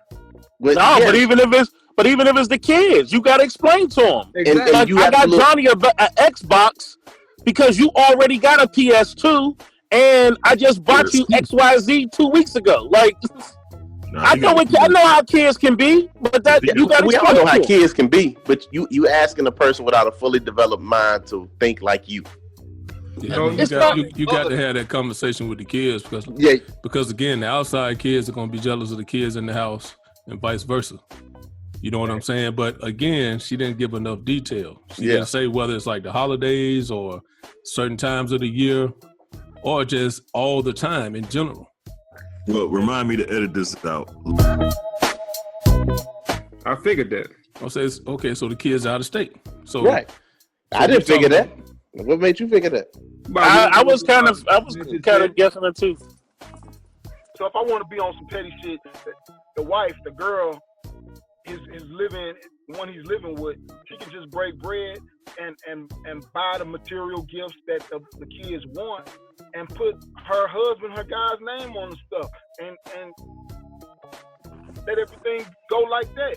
Speaker 6: But even if it's the kids, you gotta explain to them.
Speaker 5: Exactly.
Speaker 6: Like, I got Johnny an Xbox because you already got a PS2, and I just bought you XYZ 2 weeks ago. Like, I know how kids can be, but we all know how
Speaker 7: kids can be. But you asking a person without a fully developed mind to think like you.
Speaker 8: Yeah, you got to have that conversation with the kids because again, the outside kids are going to be jealous of the kids in the house and vice versa. You know what I'm saying? But again, she didn't give enough detail. She didn't say whether it's like the holidays or certain times of the year or just all the time in general.
Speaker 4: Well, remind me to edit this out.
Speaker 5: I figured that.
Speaker 8: Okay, so the kids are out of state. So
Speaker 7: I didn't figure that. What made you figure that?
Speaker 6: I was kind of guessing it too.
Speaker 9: So if I want to be on some petty shit, the wife, the girl, is living, the one he's living with, she can just break bread and buy the material gifts that the kids want and put her husband, her guy's name on the stuff and let everything go like that.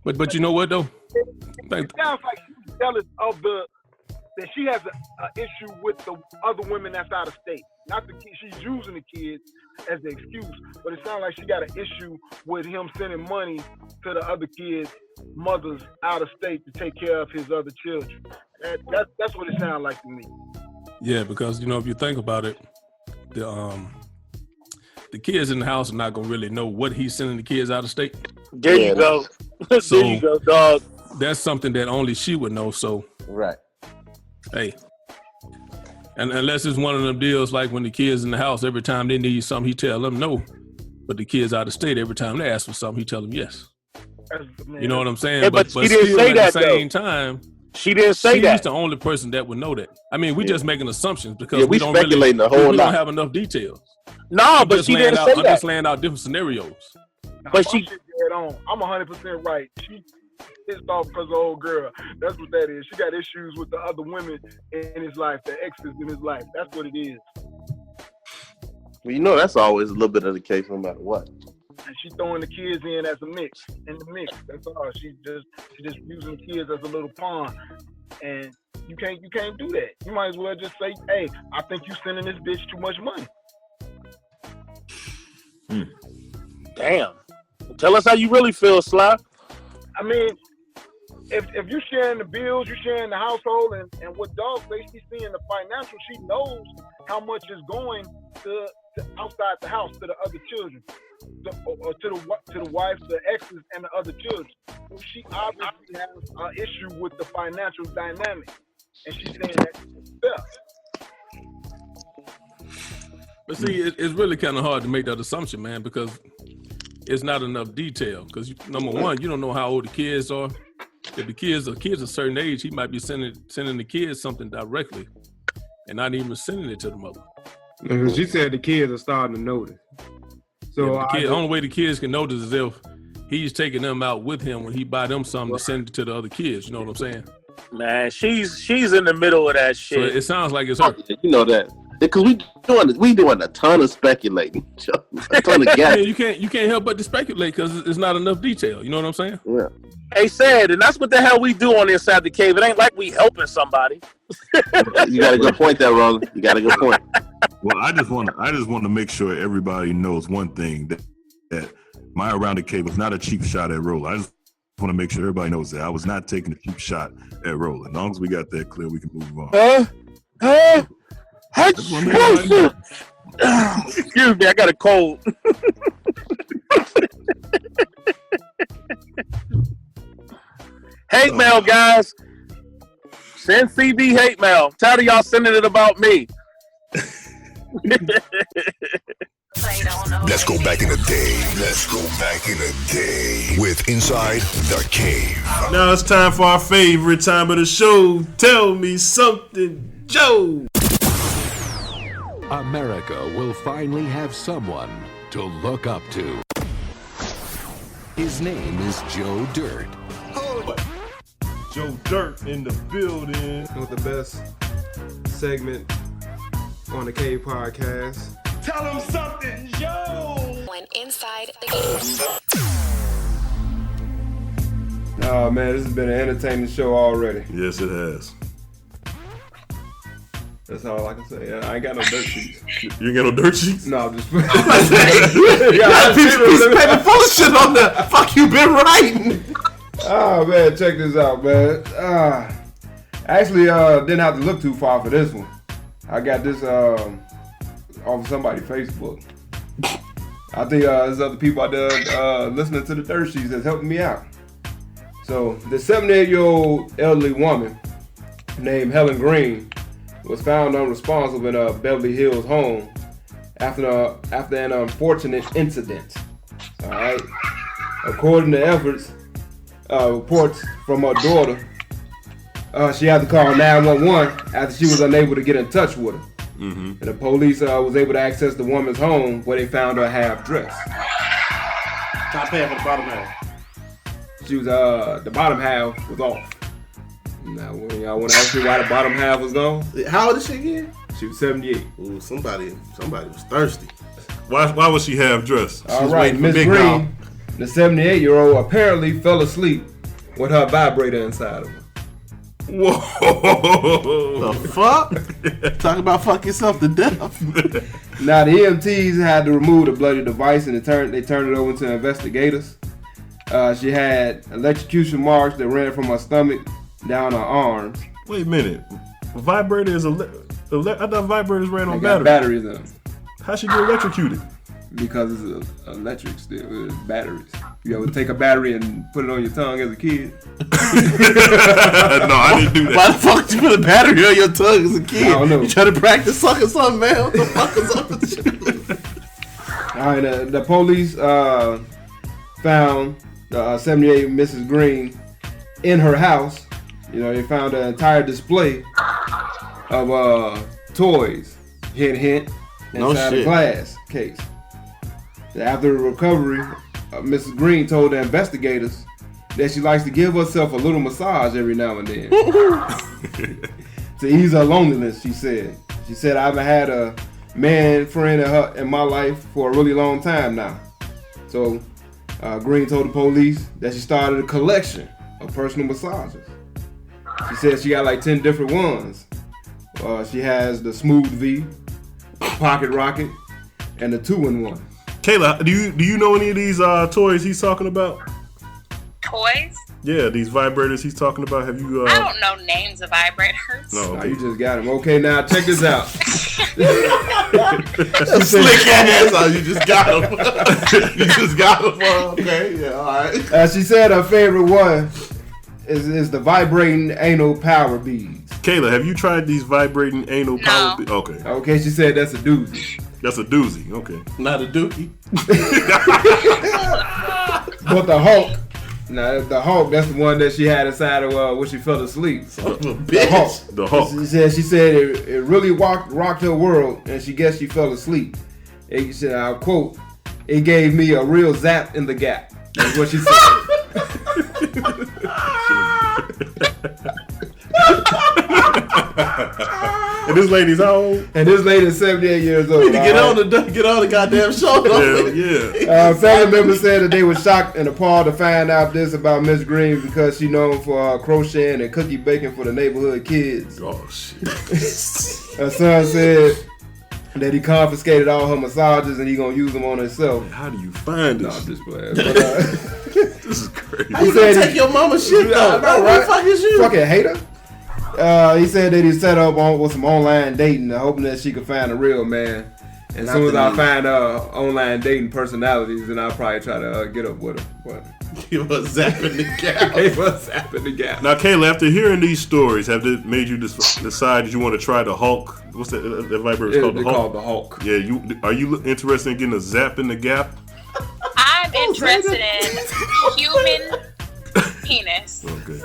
Speaker 8: But you know what though?
Speaker 9: It sounds like she's jealous of that she has an issue with the other women that's out of state. Not the kids, she's using the kids as the excuse, but it sounds like she got an issue with him sending money to the other kids' mothers out of state to take care of his other children. That's what it sounds like to me. Yeah,
Speaker 8: because if you think about it, the kids in the house are not gonna really know what he's sending the kids out of state.
Speaker 6: There you go.
Speaker 8: So,
Speaker 6: there you go, dog.
Speaker 8: That's something that only she would know. So hey. And unless it's one of them deals like when the kids in the house, every time they need something, he tell them no. But the kids out of state, every time they ask for something, he tell them yes. You know what I'm saying?
Speaker 6: Yeah, but she didn't
Speaker 8: still
Speaker 6: say
Speaker 8: at
Speaker 6: that,
Speaker 8: the same time,
Speaker 6: she didn't say that.
Speaker 8: She's the only person that would know that. I mean, we're just making assumptions because
Speaker 7: we
Speaker 8: don't
Speaker 7: speculating
Speaker 8: really,
Speaker 7: a whole
Speaker 8: we
Speaker 7: lot.
Speaker 8: don't have enough details.
Speaker 6: No, but she didn't say that.
Speaker 8: I'm just laying out different scenarios.
Speaker 9: But I'm 100% right. She pissed off because of the old girl. That's what that is. She got issues with the other women in his life, the exes in his life. That's what it is.
Speaker 7: Well, that's always a little bit of the case no matter what.
Speaker 9: And she's throwing the kids in as a mix. That's all. She's just using the kids as a little pawn. And you can't do that. You might as well just say, hey, I think you sending this bitch too much money.
Speaker 6: Damn. Tell us how you really feel, Sly.
Speaker 9: I mean, if you're sharing the bills, you're sharing the household, and what Dawg says, she's seeing the financial, she knows how much is going to outside the house to the other children, or to the wife, the exes, and the other children. So she obviously has an issue with the financial dynamic, and she's saying that herself.
Speaker 8: But see, it's really kind of hard to make that assumption, man, because it's not enough detail. Because number one, you don't know how old the kids are. If the kids are a certain age, he might be sending the kids something directly, and not even sending it to the mother.
Speaker 5: She said the kids are starting to notice. So
Speaker 8: the only way the kids can notice is if he's taking them out with him when he buy them something to send it to the other kids. You know what I'm saying?
Speaker 6: Man, she's in the middle of that shit.
Speaker 8: So it sounds like it's her.
Speaker 7: You know that. Because we doing a ton of speculating, a ton of guessing.
Speaker 8: Yeah, you can't help but to speculate because it's not enough detail. You know what I'm saying?
Speaker 7: Yeah.
Speaker 6: Hey, said, and that's what the hell we do on Inside the Cave. It ain't like we helping somebody.
Speaker 7: You got a good point there, Roland. You got a good point.
Speaker 4: Well, I just want to make sure everybody knows one thing, that my Around the Cave was not a cheap shot at Roland. I just want to make sure everybody knows that I was not taking a cheap shot at Roland. As long as we got that clear, we can move on.
Speaker 6: Excuse me, I got a cold. Hate mail, guys. Send CB hate mail. Tired of y'all sending it about me.
Speaker 1: Let's go back in the day. With Inside the Cave.
Speaker 4: Now it's time for our favorite time of the show. Tell me something, Joe.
Speaker 12: America will finally have someone to look up to. His name is Joe Dirt.
Speaker 4: Joe Dirt in the building.
Speaker 5: With the best segment on the Cave podcast.
Speaker 11: Tell him something, Joe.
Speaker 13: When Inside the Cave.
Speaker 5: Oh man, this has been an entertaining show already.
Speaker 4: Yes, it has.
Speaker 5: That's all I can say. I ain't got no dirt sheets.
Speaker 4: You ain't got no dirt sheets?
Speaker 5: No, I'm just.
Speaker 7: You got a piece of paper full of shit on there. Fuck you been writing.
Speaker 5: Oh man, check this out, man. Actually, didn't have to look too far for this one. I got this off of somebody's Facebook. I think there's other people out there listening to the Dirt Sheets that's helping me out. So the 78-year-old elderly woman named Helen Green was found unresponsive in a Beverly Hills home after an unfortunate incident. All right. According to reports from her daughter, she had to call 911 after she was unable to get in touch with her. Mm-hmm. And the police was able to access the woman's home where they found her half dressed.
Speaker 7: Top half or the bottom half?
Speaker 5: She was the bottom half was off. Now, y'all want to ask me why the bottom half was gone?
Speaker 7: How old is she again?
Speaker 5: She was 78.
Speaker 7: Ooh, somebody was thirsty.
Speaker 4: Why was she half dressed?
Speaker 5: All right, Miss Green, the 78-year-old apparently fell asleep with her vibrator inside of her.
Speaker 4: Whoa!
Speaker 7: The fuck? Talk about fuck yourself to death.
Speaker 5: Now the EMTs had to remove the bloody device and they turned it over to investigators. She had electrocution marks that ran from her stomach down her arms.
Speaker 4: Wait a minute. Vibrator is I thought vibrators ran on
Speaker 5: batteries in them.
Speaker 4: How'd she get electrocuted?
Speaker 5: Because it's electric still. It's batteries. You ever take a battery and put it on your tongue as a kid?
Speaker 4: No, I didn't do that.
Speaker 7: Why the fuck did you put a battery on your tongue as a kid?
Speaker 5: I don't know.
Speaker 7: You trying to practice sucking something, man? What the fuck is up with you?
Speaker 5: All right, the police found 78 Mrs. Green in her house. You know, they found an entire display of toys, hint, inside a glass case. After the recovery, Mrs. Green told the investigators that she likes to give herself a little massage every now and then to ease her loneliness. She said, I haven't had a man friend in my life for a really long time now. So Green told the police that she started a collection of personal massages. She said she got like 10 different ones. She has the Smooth V, Pocket Rocket, and the 2-in-1.
Speaker 4: Kayla, do you know any of these toys he's talking about?
Speaker 14: Toys?
Speaker 4: Yeah, these vibrators he's talking about. Have you?
Speaker 14: I don't know names of vibrators.
Speaker 4: No, okay.
Speaker 5: You just got them. Okay, now check this out.
Speaker 7: Slick ass. Oh, you just got them. You just got them. Okay, yeah, all right.
Speaker 5: She said her favorite one is the vibrating anal power beads.
Speaker 4: Kayla, have you tried these vibrating anal power beads? Okay.
Speaker 5: Okay, she said that's a doozy.
Speaker 4: That's a doozy. Okay.
Speaker 7: Not a dookie.
Speaker 5: But the Hulk. Now the Hulk, that's the one that she had inside of when she fell asleep.
Speaker 4: The Hulk.
Speaker 5: She said it really rocked her world, and she guessed she fell asleep. She said, I'll quote, "It gave me a real zap in the gap." That's what she said.
Speaker 4: And this lady's how old?
Speaker 5: And this lady's 78 years old.
Speaker 7: You need to get on the goddamn show.
Speaker 4: Yeah.
Speaker 5: Family members said that they were shocked and appalled to find out this about Miss Green because she's known for crocheting and cookie baking for the neighborhood kids.
Speaker 4: Oh shit.
Speaker 5: Her son said that he confiscated all her massages and he gonna use them on himself.
Speaker 4: How do you find this?
Speaker 5: No, I'm just playing. But,
Speaker 4: this is crazy.
Speaker 7: How you gonna take your mama's shit though?
Speaker 5: Right?
Speaker 7: What the fuck is you?
Speaker 5: Fucking hater. He said that he set up with some online dating, hoping that she could find a real man. And as soon as I find online dating personalities, then I'll probably try to get up with her. But
Speaker 7: he was zapping the gap.
Speaker 4: Now, Kayla, after hearing these stories, have they made you decide that you want to try the Hulk? What's that vibrator called?
Speaker 5: Called the Hulk.
Speaker 4: Yeah, are you interested in getting a zap in the gap?
Speaker 14: I'm interested in human penis.
Speaker 4: Okay.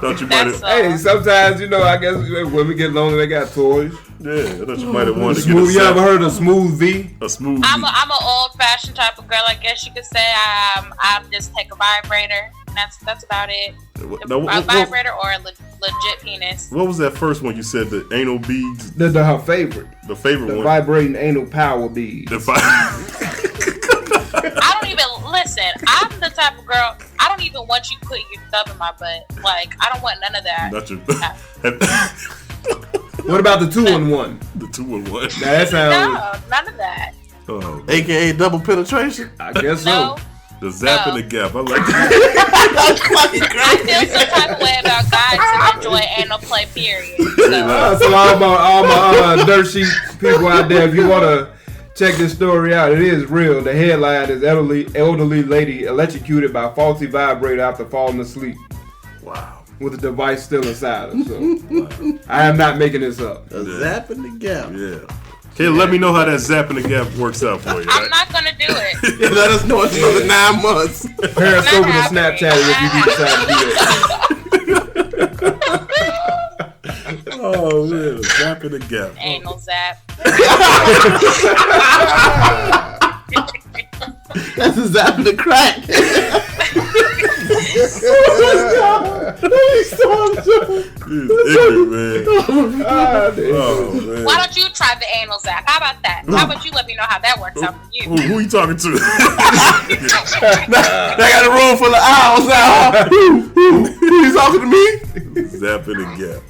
Speaker 5: Thought you might have. Hey, sometimes I guess women get lonely. They got toys.
Speaker 4: Yeah, I thought you might have wanted to get a
Speaker 5: smooth. You ever heard of Smooth V?
Speaker 4: A Smooth V.
Speaker 14: I'm an old-fashioned type of girl. I guess you could say I just take a vibrator. That's about it. A vibrator or a legit penis.
Speaker 4: What was that first one you said? The anal beads.
Speaker 5: Her favorite.
Speaker 4: The favorite one.
Speaker 5: Vibrating anal power beads.
Speaker 14: I don't even listen. I'm the type of girl. I don't even want you putting your thumb in my butt. Like I don't want none of that.
Speaker 5: What about the 2-in-1?
Speaker 4: The 2-in-1.
Speaker 5: Now that sounds.
Speaker 14: No, none of that.
Speaker 4: Oh,
Speaker 7: AKA double penetration.
Speaker 5: I guess
Speaker 14: no.
Speaker 5: so.
Speaker 4: The zap in the gap. I like that.
Speaker 14: I feel some type of way about guys who enjoy anal don't play, period.
Speaker 5: So all my dirt sheet people out there, if you want to check this story out, it is real. The headline is elderly lady electrocuted by faulty vibrator after falling asleep.
Speaker 15: Wow.
Speaker 5: With the device still inside her. So I am not making this up.
Speaker 15: Zap in the gap.
Speaker 4: Yeah. Kayla, let me know how that zap in the gap works out for you.
Speaker 14: I'm not gonna do it.
Speaker 15: Yeah, let us know in another 9 months.
Speaker 5: Periscope and Snapchat if you decide to do
Speaker 4: that. Oh man, zap in the gap.
Speaker 14: Anal zap.
Speaker 15: That's a zap in the crack.
Speaker 4: He's ignorant, man. Oh, man.
Speaker 14: Why don't you try the anal zap? How about that? How about you let me know how that works out for you?
Speaker 4: Who are you talking to?
Speaker 15: I got a room full of owls now. Who you talking to me?
Speaker 4: Zap in the gap.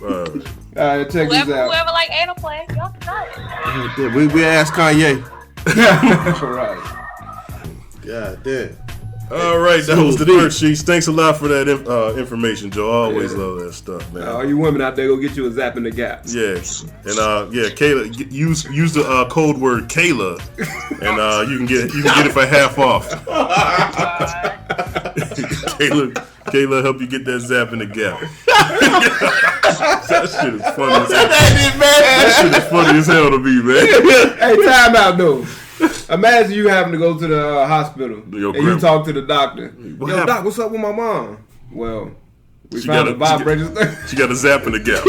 Speaker 5: All right, check this out.
Speaker 14: Whoever like anal play, y'all can try it.
Speaker 15: We asked Kanye.
Speaker 5: Right.
Speaker 15: God damn.
Speaker 4: All right, that was the dirt sheets. Thanks a lot for that information, Joe. I always love that stuff, man.
Speaker 5: All you women out there, go get you a zap in the gap.
Speaker 4: Yeah, and Kayla, use the code word Kayla, and you can get it for half off. Kayla, help you get that zap in the gap. That shit is funny as hell. That shit is funny as hell to me, man.
Speaker 5: Hey, time out though. Imagine you having to go to the hospital and you talk to the doctor. Yo, doc, what's up with my mom? Well, we found a vibrator.
Speaker 4: She got a zap in the gap.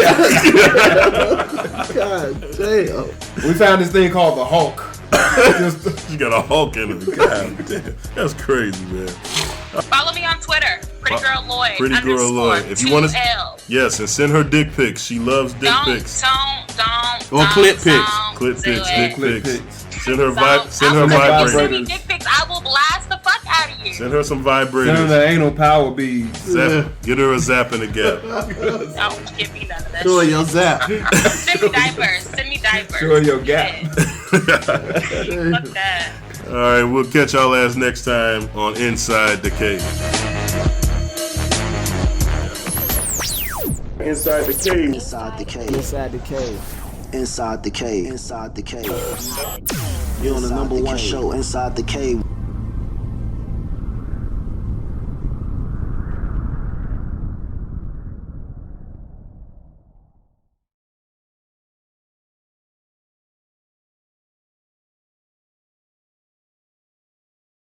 Speaker 15: God damn.
Speaker 5: We found this thing called the Hulk.
Speaker 4: She got a Hulk in her. God damn. That's crazy, man.
Speaker 14: Follow me on Twitter, Pretty Girl Lloyd.
Speaker 4: Pretty Girl Lloyd. If you want to, yes, and send her dick pics. She loves dick pics.
Speaker 15: Or clip pics.
Speaker 4: Clip pics, dick pics. Send her vibrators.
Speaker 14: Send me dick pics. I will blast the fuck out of you.
Speaker 4: Send her some vibrators.
Speaker 5: Send her the anal power beads.
Speaker 4: Get her a zap in the gap.
Speaker 14: Don't give me none of that.
Speaker 15: Show your zap.
Speaker 14: Send me diapers.
Speaker 5: Show your gap.
Speaker 14: Fuck that.
Speaker 4: All right, we'll catch y'all ass next time on Inside the Cave. Inside the Cave.
Speaker 16: Inside the Cave. Inside the Cave. Inside the Cave. Inside the Cave. You're on the #1 show, Inside the Cave.